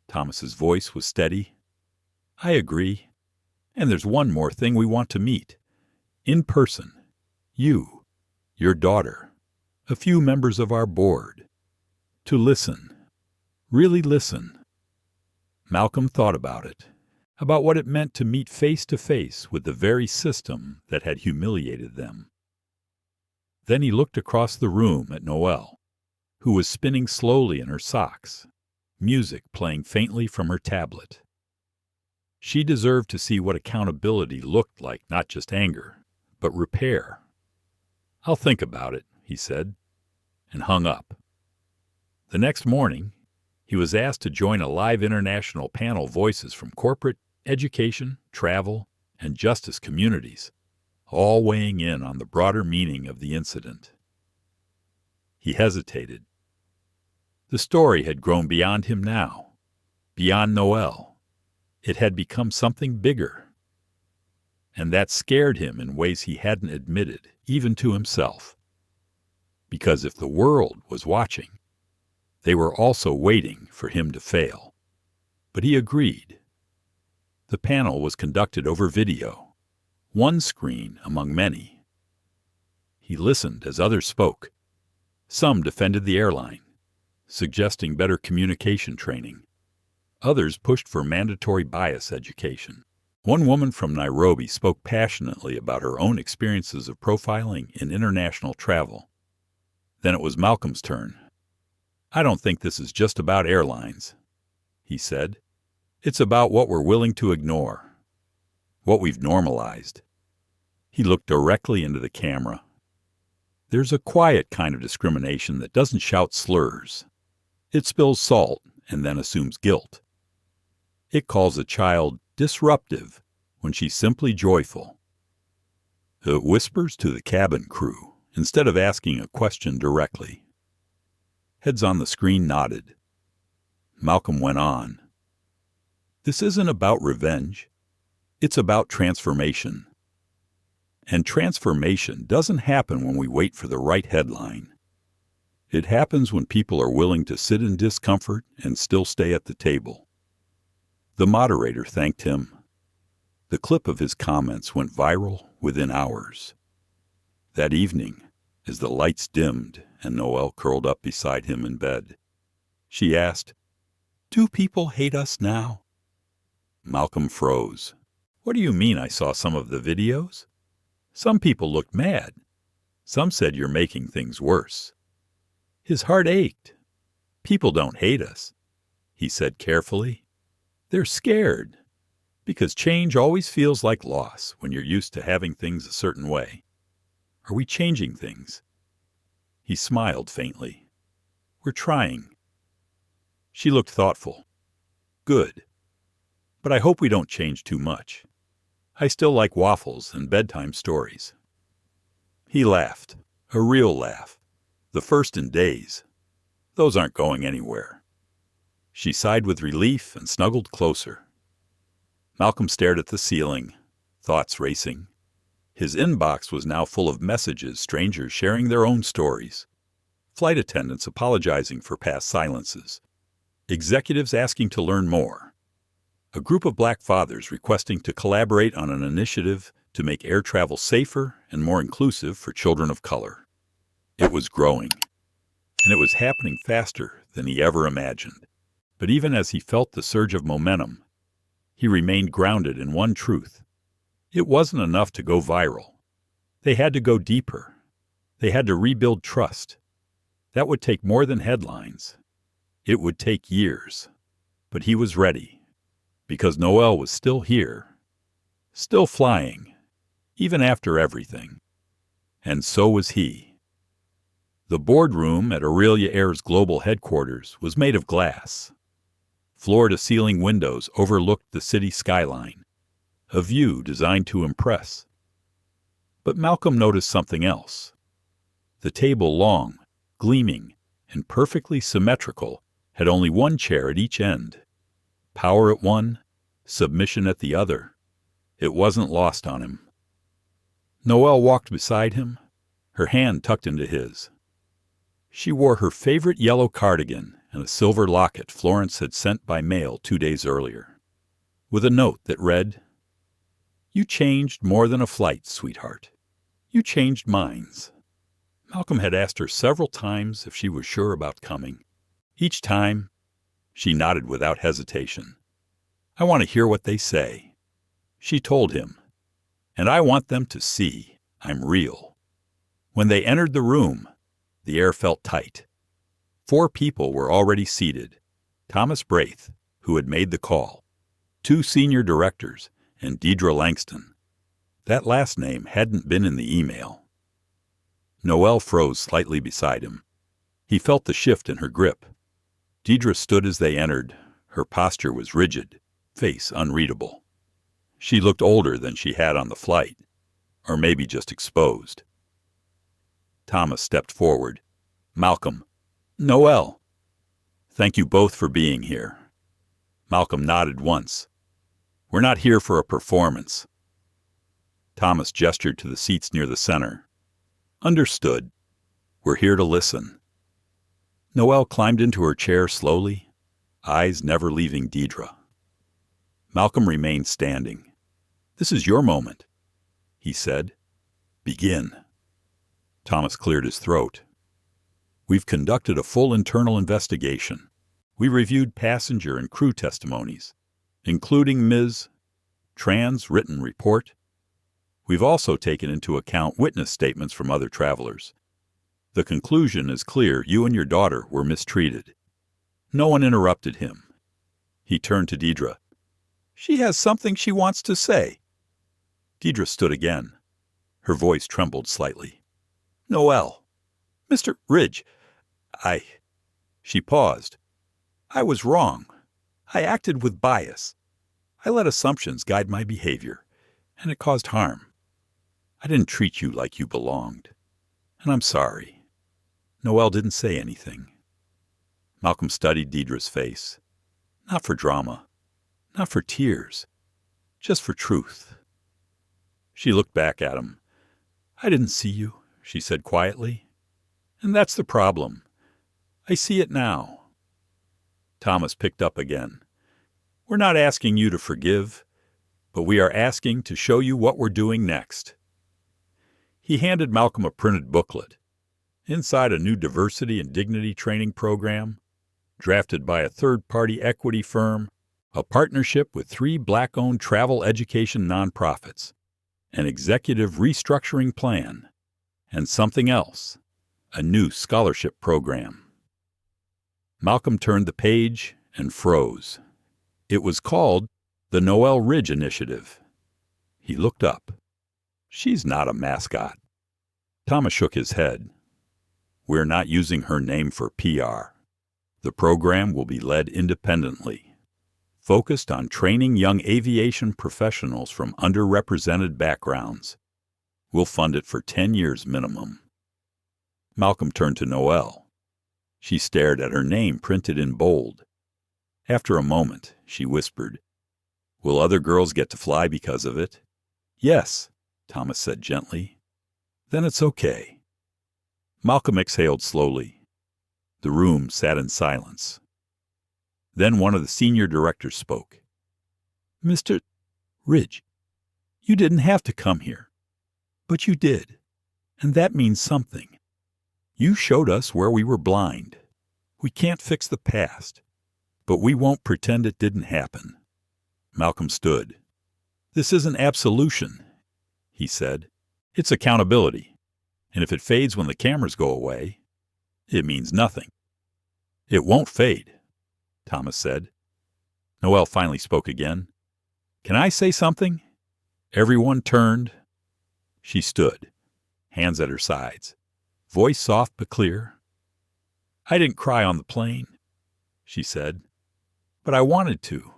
Thomas's voice was steady. I agree. And there's one more thing we want to meet. In person. You, your daughter, a few members of our board. To listen. Really listen. Malcolm thought about it, about what it meant to meet face to face with the very system that had humiliated them. Then he looked across the room at Noelle, who was spinning slowly in her socks, music playing faintly from her tablet. She deserved to see what accountability looked like, not just anger, but repair. "I'll think about it," he said, and hung up. The next morning, he was asked to join a live international panel, voices from corporate, education, travel, and justice communities, all weighing in on the broader meaning of the incident. He hesitated. The story had grown beyond him now, beyond Noelle. It had become something bigger. And that scared him in ways he hadn't admitted, even to himself. Because if the world was watching, they were also waiting for him to fail. But he agreed. The panel was conducted over video, one screen among many. He listened as others spoke. Some defended the airline, suggesting better communication training. Others pushed for mandatory bias education. One woman from Nairobi spoke passionately about her own experiences of profiling in international travel. Then it was Malcolm's turn. "I don't think this is just about airlines," he said. "It's about what we're willing to ignore, what we've normalized." He looked directly into the camera. There's a quiet kind of discrimination that doesn't shout slurs. It spills salt and then assumes guilt. It calls a child disruptive when she's simply joyful. It whispers to the cabin crew instead of asking a question directly. Heads on the screen nodded. Malcolm went on. "This isn't about revenge. It's about transformation. And transformation doesn't happen when we wait for the right headline. It happens when people are willing to sit in discomfort and still stay at the table." The moderator thanked him. The clip of his comments went viral within hours. That evening, as the lights dimmed and Noelle curled up beside him in bed, she asked, "Do people hate us now?" Malcolm froze. "What do you mean I saw some of the videos? Some people looked mad. Some said you're making things worse." His heart ached. "People don't hate us," he said carefully. "They're scared, because change always feels like loss when you're used to having things a certain way. Are we changing things?" He smiled faintly. "We're trying." She looked thoughtful. "Good. But I hope we don't change too much. I still like waffles and bedtime stories." He laughed, a real laugh, the first in days. "Those aren't going anywhere." She sighed with relief and snuggled closer. Malcolm stared at the ceiling, thoughts racing. His inbox was now full of messages, strangers sharing their own stories, flight attendants apologizing for past silences, executives asking to learn more, a group of Black fathers requesting to collaborate on an initiative to make air travel safer and more inclusive for children of color. It was growing, and it was happening faster than he ever imagined. But even as he felt the surge of momentum, he remained grounded in one truth. It wasn't enough to go viral. They had to go deeper. They had to rebuild trust. That would take more than headlines. It would take years. But he was ready, because Noelle was still here, still flying, even after everything. And so was he. The boardroom at Aurelia Air's global headquarters was made of glass. Floor-to-ceiling windows overlooked the city skyline, a view designed to impress. But Malcolm noticed something else. The table, long, gleaming, and perfectly symmetrical, had only one chair at each end. Power at one, submission at the other. It wasn't lost on him. Noelle walked beside him, her hand tucked into his. She wore her favorite yellow cardigan and a silver locket Florence had sent by mail 2 days earlier, with a note that read, You changed more than a flight, sweetheart. You changed minds. Malcolm had asked her several times if she was sure about coming. Each time, she nodded without hesitation. I want to hear what they say. She told him. And I want them to see I'm real. When they entered the room, the air felt tight. 4 people were already seated. Thomas Braith, who had made the call, 2 senior directors, and Deidre Langston. That last name hadn't been in the email. Noelle froze slightly beside him. He felt the shift in her grip. Deidre stood as they entered. Her posture was rigid, face unreadable. She looked older than she had on the flight, or maybe just exposed. Thomas stepped forward. Malcolm. Noelle. Thank you both for being here. Malcolm nodded once. We're not here for a performance. Thomas gestured to the seats near the center. Understood. We're here to listen. Noelle climbed into her chair slowly, eyes never leaving Deidre. Malcolm remained standing. This is your moment, he said. Begin. Thomas cleared his throat. We've conducted a full internal investigation. We reviewed passenger and crew testimonies, including Ms. Tran's written report. We've also taken into account witness statements from other travelers. The conclusion is clear: you and your daughter were mistreated. No one interrupted him. He turned to Deidre. She has something she wants to say. Deidre stood again. Her voice trembled slightly. Noelle. Mr. Ridge, She paused. I was wrong. I acted with bias. I let assumptions guide my behavior, and it caused harm. I didn't treat you like you belonged, and I'm sorry. Noelle didn't say anything. Malcolm studied Deidre's face. Not for drama, not for tears, just for truth. She looked back at him. I didn't see you, she said quietly. And that's the problem. I see it now. Thomas picked up again. We're not asking you to forgive, but we are asking to show you what we're doing next. He handed Malcolm a printed booklet. Inside, a new diversity and dignity training program, drafted by a third-party equity firm, a partnership with 3 Black-owned travel education nonprofits, an executive restructuring plan, and something else, a new scholarship program. Malcolm turned the page and froze. It was called the Noelle Ridge Initiative. He looked up. She's not a mascot. Thomas shook his head. We're not using her name for PR. The program will be led independently, focused on training young aviation professionals from underrepresented backgrounds. We'll fund it for 10 years minimum. Malcolm turned to Noelle. She stared at her name printed in bold. After a moment, she whispered, Will other girls get to fly because of it? Yes, Thomas said gently. Then it's okay. Malcolm exhaled slowly. The room sat in silence. Then one of the senior directors spoke. Mr. Ridge, you didn't have to come here, but you did, and that means something. You showed us where we were blind. We can't fix the past, but we won't pretend it didn't happen. Malcolm stood. This isn't absolution, he said. It's accountability, and if it fades when the cameras go away, it means nothing. It won't fade, Thomas said. Noelle finally spoke again. Can I say something? Everyone turned. She stood, hands at her sides, voice soft but clear. I didn't cry on the plane, she said, but I wanted to.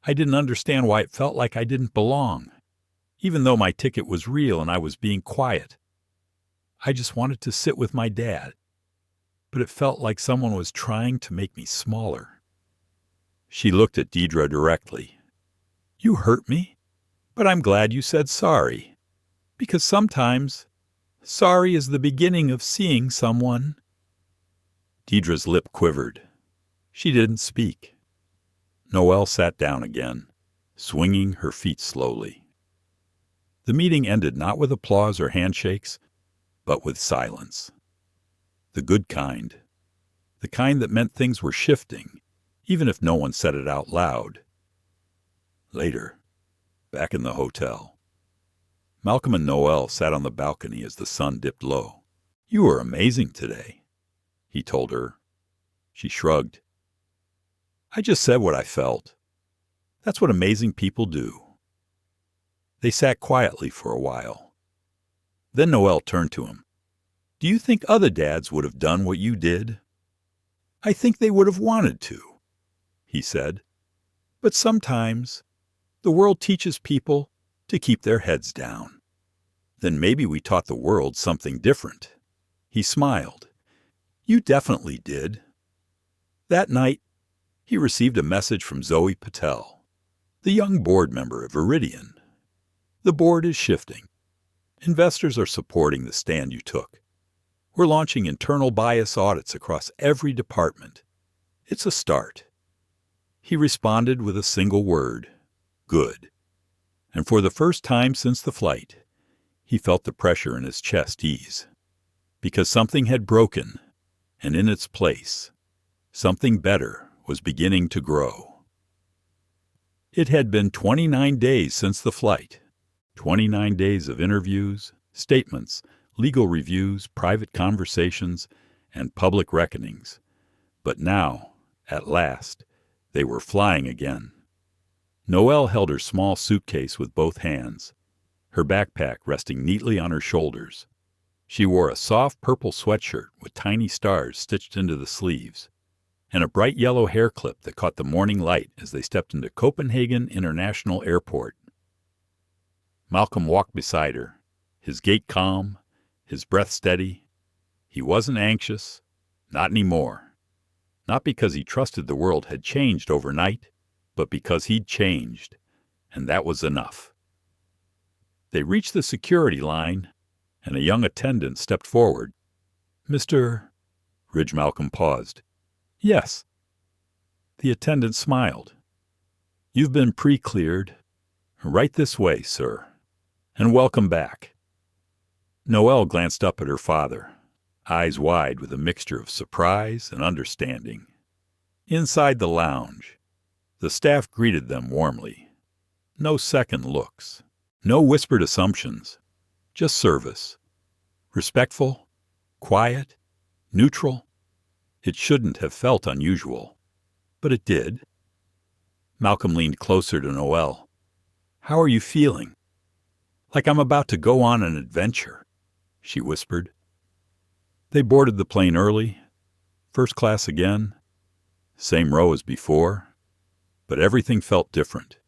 I didn't understand why it felt like I didn't belong, even though my ticket was real and I was being quiet. I just wanted to sit with my dad, but it felt like someone was trying to make me smaller. She looked at Deidre directly. You hurt me, but I'm glad you said sorry, because sometimes sorry is the beginning of seeing someone. Deidre's lip quivered. She didn't speak. Noelle sat down again, swinging her feet slowly. The meeting ended not with applause or handshakes, but with silence. The good kind. The kind that meant things were shifting, even if no one said it out loud. Later, back in the hotel, Malcolm and Noelle sat on the balcony as the sun dipped low. "You were amazing today," he told her. She shrugged. "I just said what I felt. That's what amazing people do." They sat quietly for a while. Then Noelle turned to him. "Do you think other dads would have done what you did?" "I think they would have wanted to," he said. "But sometimes the world teaches people to keep their heads down." "Then maybe we taught the world something different." He smiled. "You definitely did." That night, he received a message from Zoe Patel, the young board member of Iridian. "The board is shifting. Investors are supporting the stand you took. We're launching internal bias audits across every department. It's a start." He responded with a single word: good. And for the first time since the flight, he felt the pressure in his chest ease. Because something had broken, and in its place, something better was beginning to grow. It had been 29 days since the flight, 29 days of interviews, statements, legal reviews, private conversations, and public reckonings. But now, at last, they were flying again. Noelle held her small suitcase with both hands, her backpack resting neatly on her shoulders. She wore a soft purple sweatshirt with tiny stars stitched into the sleeves, and a bright yellow hair clip that caught the morning light as they stepped into Copenhagen International Airport. Malcolm walked beside her, his gait calm, his breath steady. He wasn't anxious, not anymore. Not because he trusted the world had changed overnight, but because he'd changed, and that was enough. They reached the security line, and a young attendant stepped forward. "Mr. Ridge." Malcolm paused. "Yes." The attendant smiled. "You've been pre-cleared. Right this way, sir. And welcome back." Noelle glanced up at her father, eyes wide with a mixture of surprise and understanding. Inside the lounge, the staff greeted them warmly. No second looks, no whispered assumptions, just service. Respectful, quiet, neutral. It shouldn't have felt unusual, but it did. Malcolm leaned closer to Noelle. "How are you feeling?" "Like I'm about to go on an adventure," she whispered. They boarded the plane early, first class again, same row as before, but everything felt different.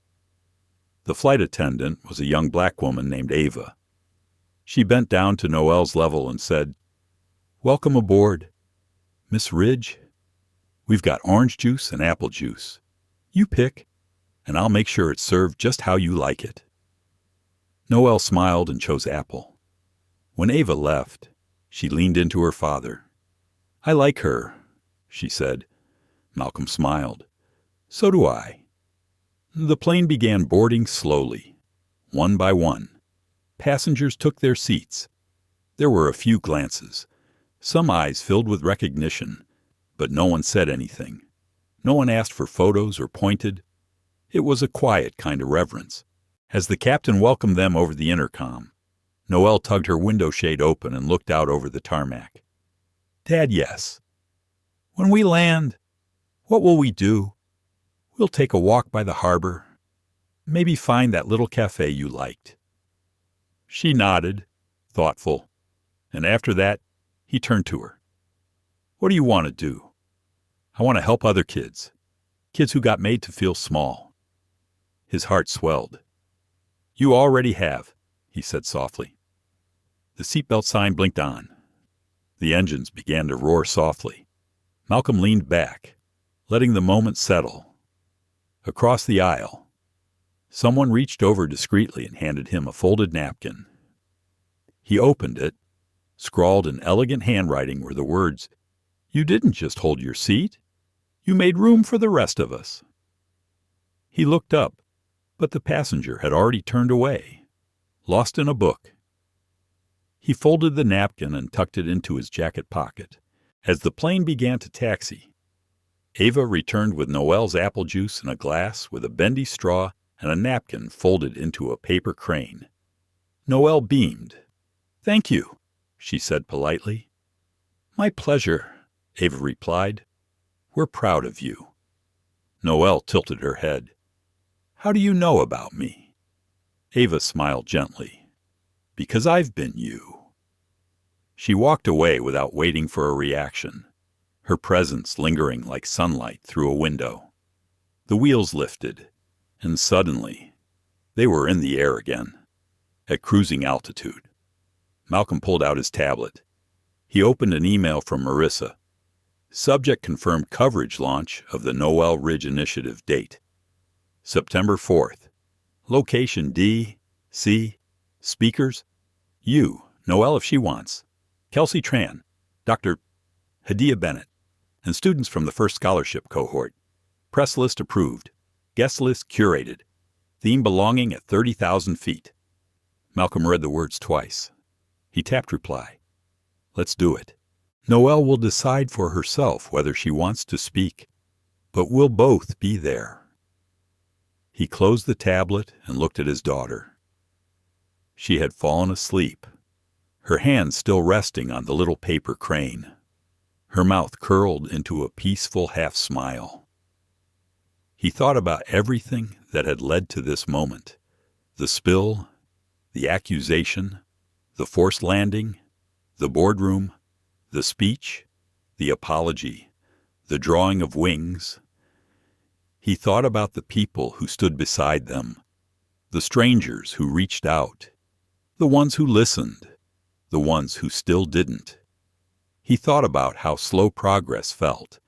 The flight attendant was a young black woman named Ava. She bent down to Noelle's level and said, "Welcome aboard. Miss Ridge, we've got orange juice and apple juice. You pick, and I'll make sure it's served just how you like it." Noelle smiled and chose apple. When Ava left, she leaned into her father. "I like her," she said. Malcolm smiled. "So do I." The plane began boarding slowly, one by one. Passengers took their seats. There were a few glances, some eyes filled with recognition, but no one said anything. No one asked for photos or pointed. It was a quiet kind of reverence. As the captain welcomed them over the intercom, Noelle tugged her window shade open and looked out over the tarmac. "Dad, yes. When we land, what will we do? We'll take a walk by the harbor. Maybe find that little cafe you liked." She nodded, thoughtful, and after that, he turned to her. "What do you want to do?" "I want to help other kids who got made to feel small." His heart swelled. "You already have," he said softly. The seatbelt sign blinked on. The engines began to roar softly. Malcolm leaned back, letting the moment settle. Across the aisle, someone reached over discreetly and handed him a folded napkin. He opened it. Scrawled in elegant handwriting were the words, "You didn't just hold your seat. You made room for the rest of us." He looked up, but the passenger had already turned away. lost in a book. He folded the napkin and tucked it into his jacket pocket. As the plane began to taxi, Ava returned with Noelle's apple juice in a glass with a bendy straw and a napkin folded into a paper crane. Noelle beamed. "Thank you," she said politely. "My pleasure," Ava replied. "We're proud of you." Noelle tilted her head. "How do you know about me?" Ava smiled gently. "Because I've been you." She walked away without waiting for a reaction, her presence lingering like sunlight through a window. The wheels lifted, and suddenly they were in the air again, at cruising altitude. Malcolm pulled out his tablet. He opened an email from Marissa. Subject confirmed coverage launch of the Noelle Ridge Initiative date. September 4th. Location D, C, speakers, you, Noelle if she wants, Kelsey Tran, Dr. Hadia Bennett, and students from the first scholarship cohort. Press list approved. Guest list curated. Theme belonging at 30,000 feet. Malcolm read the words twice. He tapped reply. Let's do it. Noelle will decide for herself whether she wants to speak, but we'll both be there. He closed the tablet and looked at his daughter. She had fallen asleep, her hands still resting on the little paper crane, her mouth curled into a peaceful half-smile. He thought about everything that had led to this moment, the spill, the accusation, the forced landing, the boardroom, the speech, the apology, the drawing of wings. He thought about the people who stood beside them, the strangers who reached out, the ones who listened, the ones who still didn't. He thought about how slow progress felt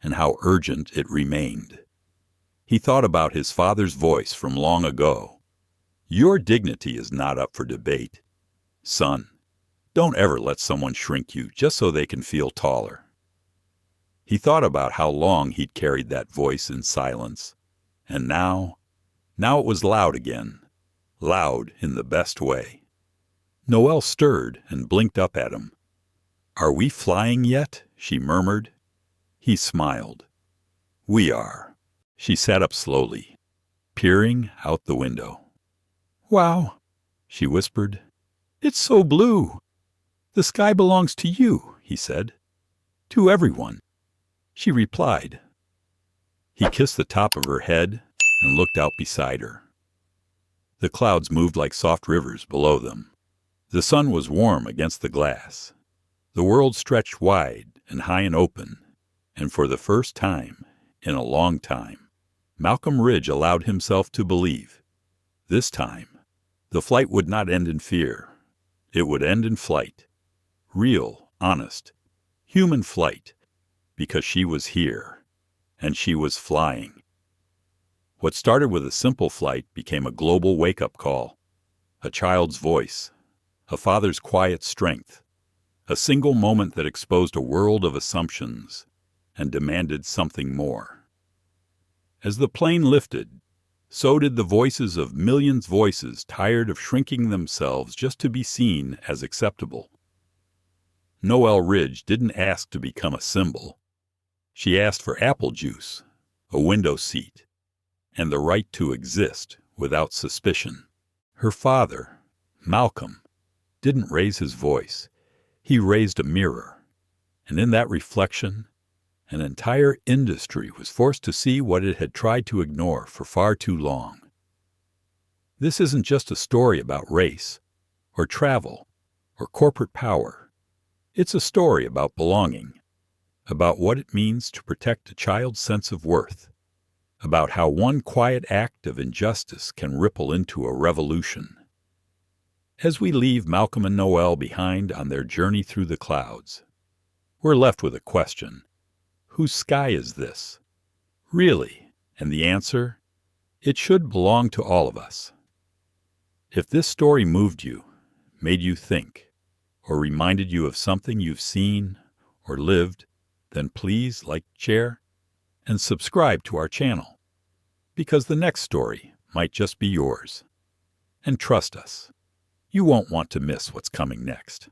and how urgent it remained. He thought about his father's voice from long ago. Your dignity is not up for debate. Son, don't ever let someone shrink you just so they can feel taller. He thought about how long he'd carried that voice in silence. And now it was loud again. Loud in the best way. Noelle stirred and blinked up at him. Are we flying yet? She murmured. He smiled. We are. She sat up slowly, peering out the window. Wow, she whispered. It's so blue. The sky belongs to you, he said. To everyone. She replied. He kissed the top of her head and looked out beside her. The clouds moved like soft rivers below them. The sun was warm against the glass. The world stretched wide and high and open, and for the first time in a long time, Malcolm Ridge allowed himself to believe. This time, the flight would not end in fear. It would end in flight. Real, honest, human flight, because she was here, and she was flying. What started with a simple flight became a global wake-up call, a child's voice, a father's quiet strength, a single moment that exposed a world of assumptions and demanded something more. As the plane lifted, so did the voices of millions of voices tired of shrinking themselves just to be seen as acceptable. Noelle Ridge didn't ask to become a symbol. She asked for apple juice, a window seat, and the right to exist without suspicion. Her father, Malcolm, didn't raise his voice. He raised a mirror, and in that reflection, an entire industry was forced to see what it had tried to ignore for far too long. This isn't just a story about race, or travel, or corporate power. It's a story about belonging, about what it means to protect a child's sense of worth, about how one quiet act of injustice can ripple into a revolution. As we leave Malcolm and Noelle behind on their journey through the clouds, we're left with a question. Whose sky is this? Really? And the answer? It should belong to all of us. If this story moved you, made you think, or reminded you of something you've seen or lived, then please like, share, and subscribe to our channel, because the next story might just be yours. And trust us, You won't want to miss what's coming next.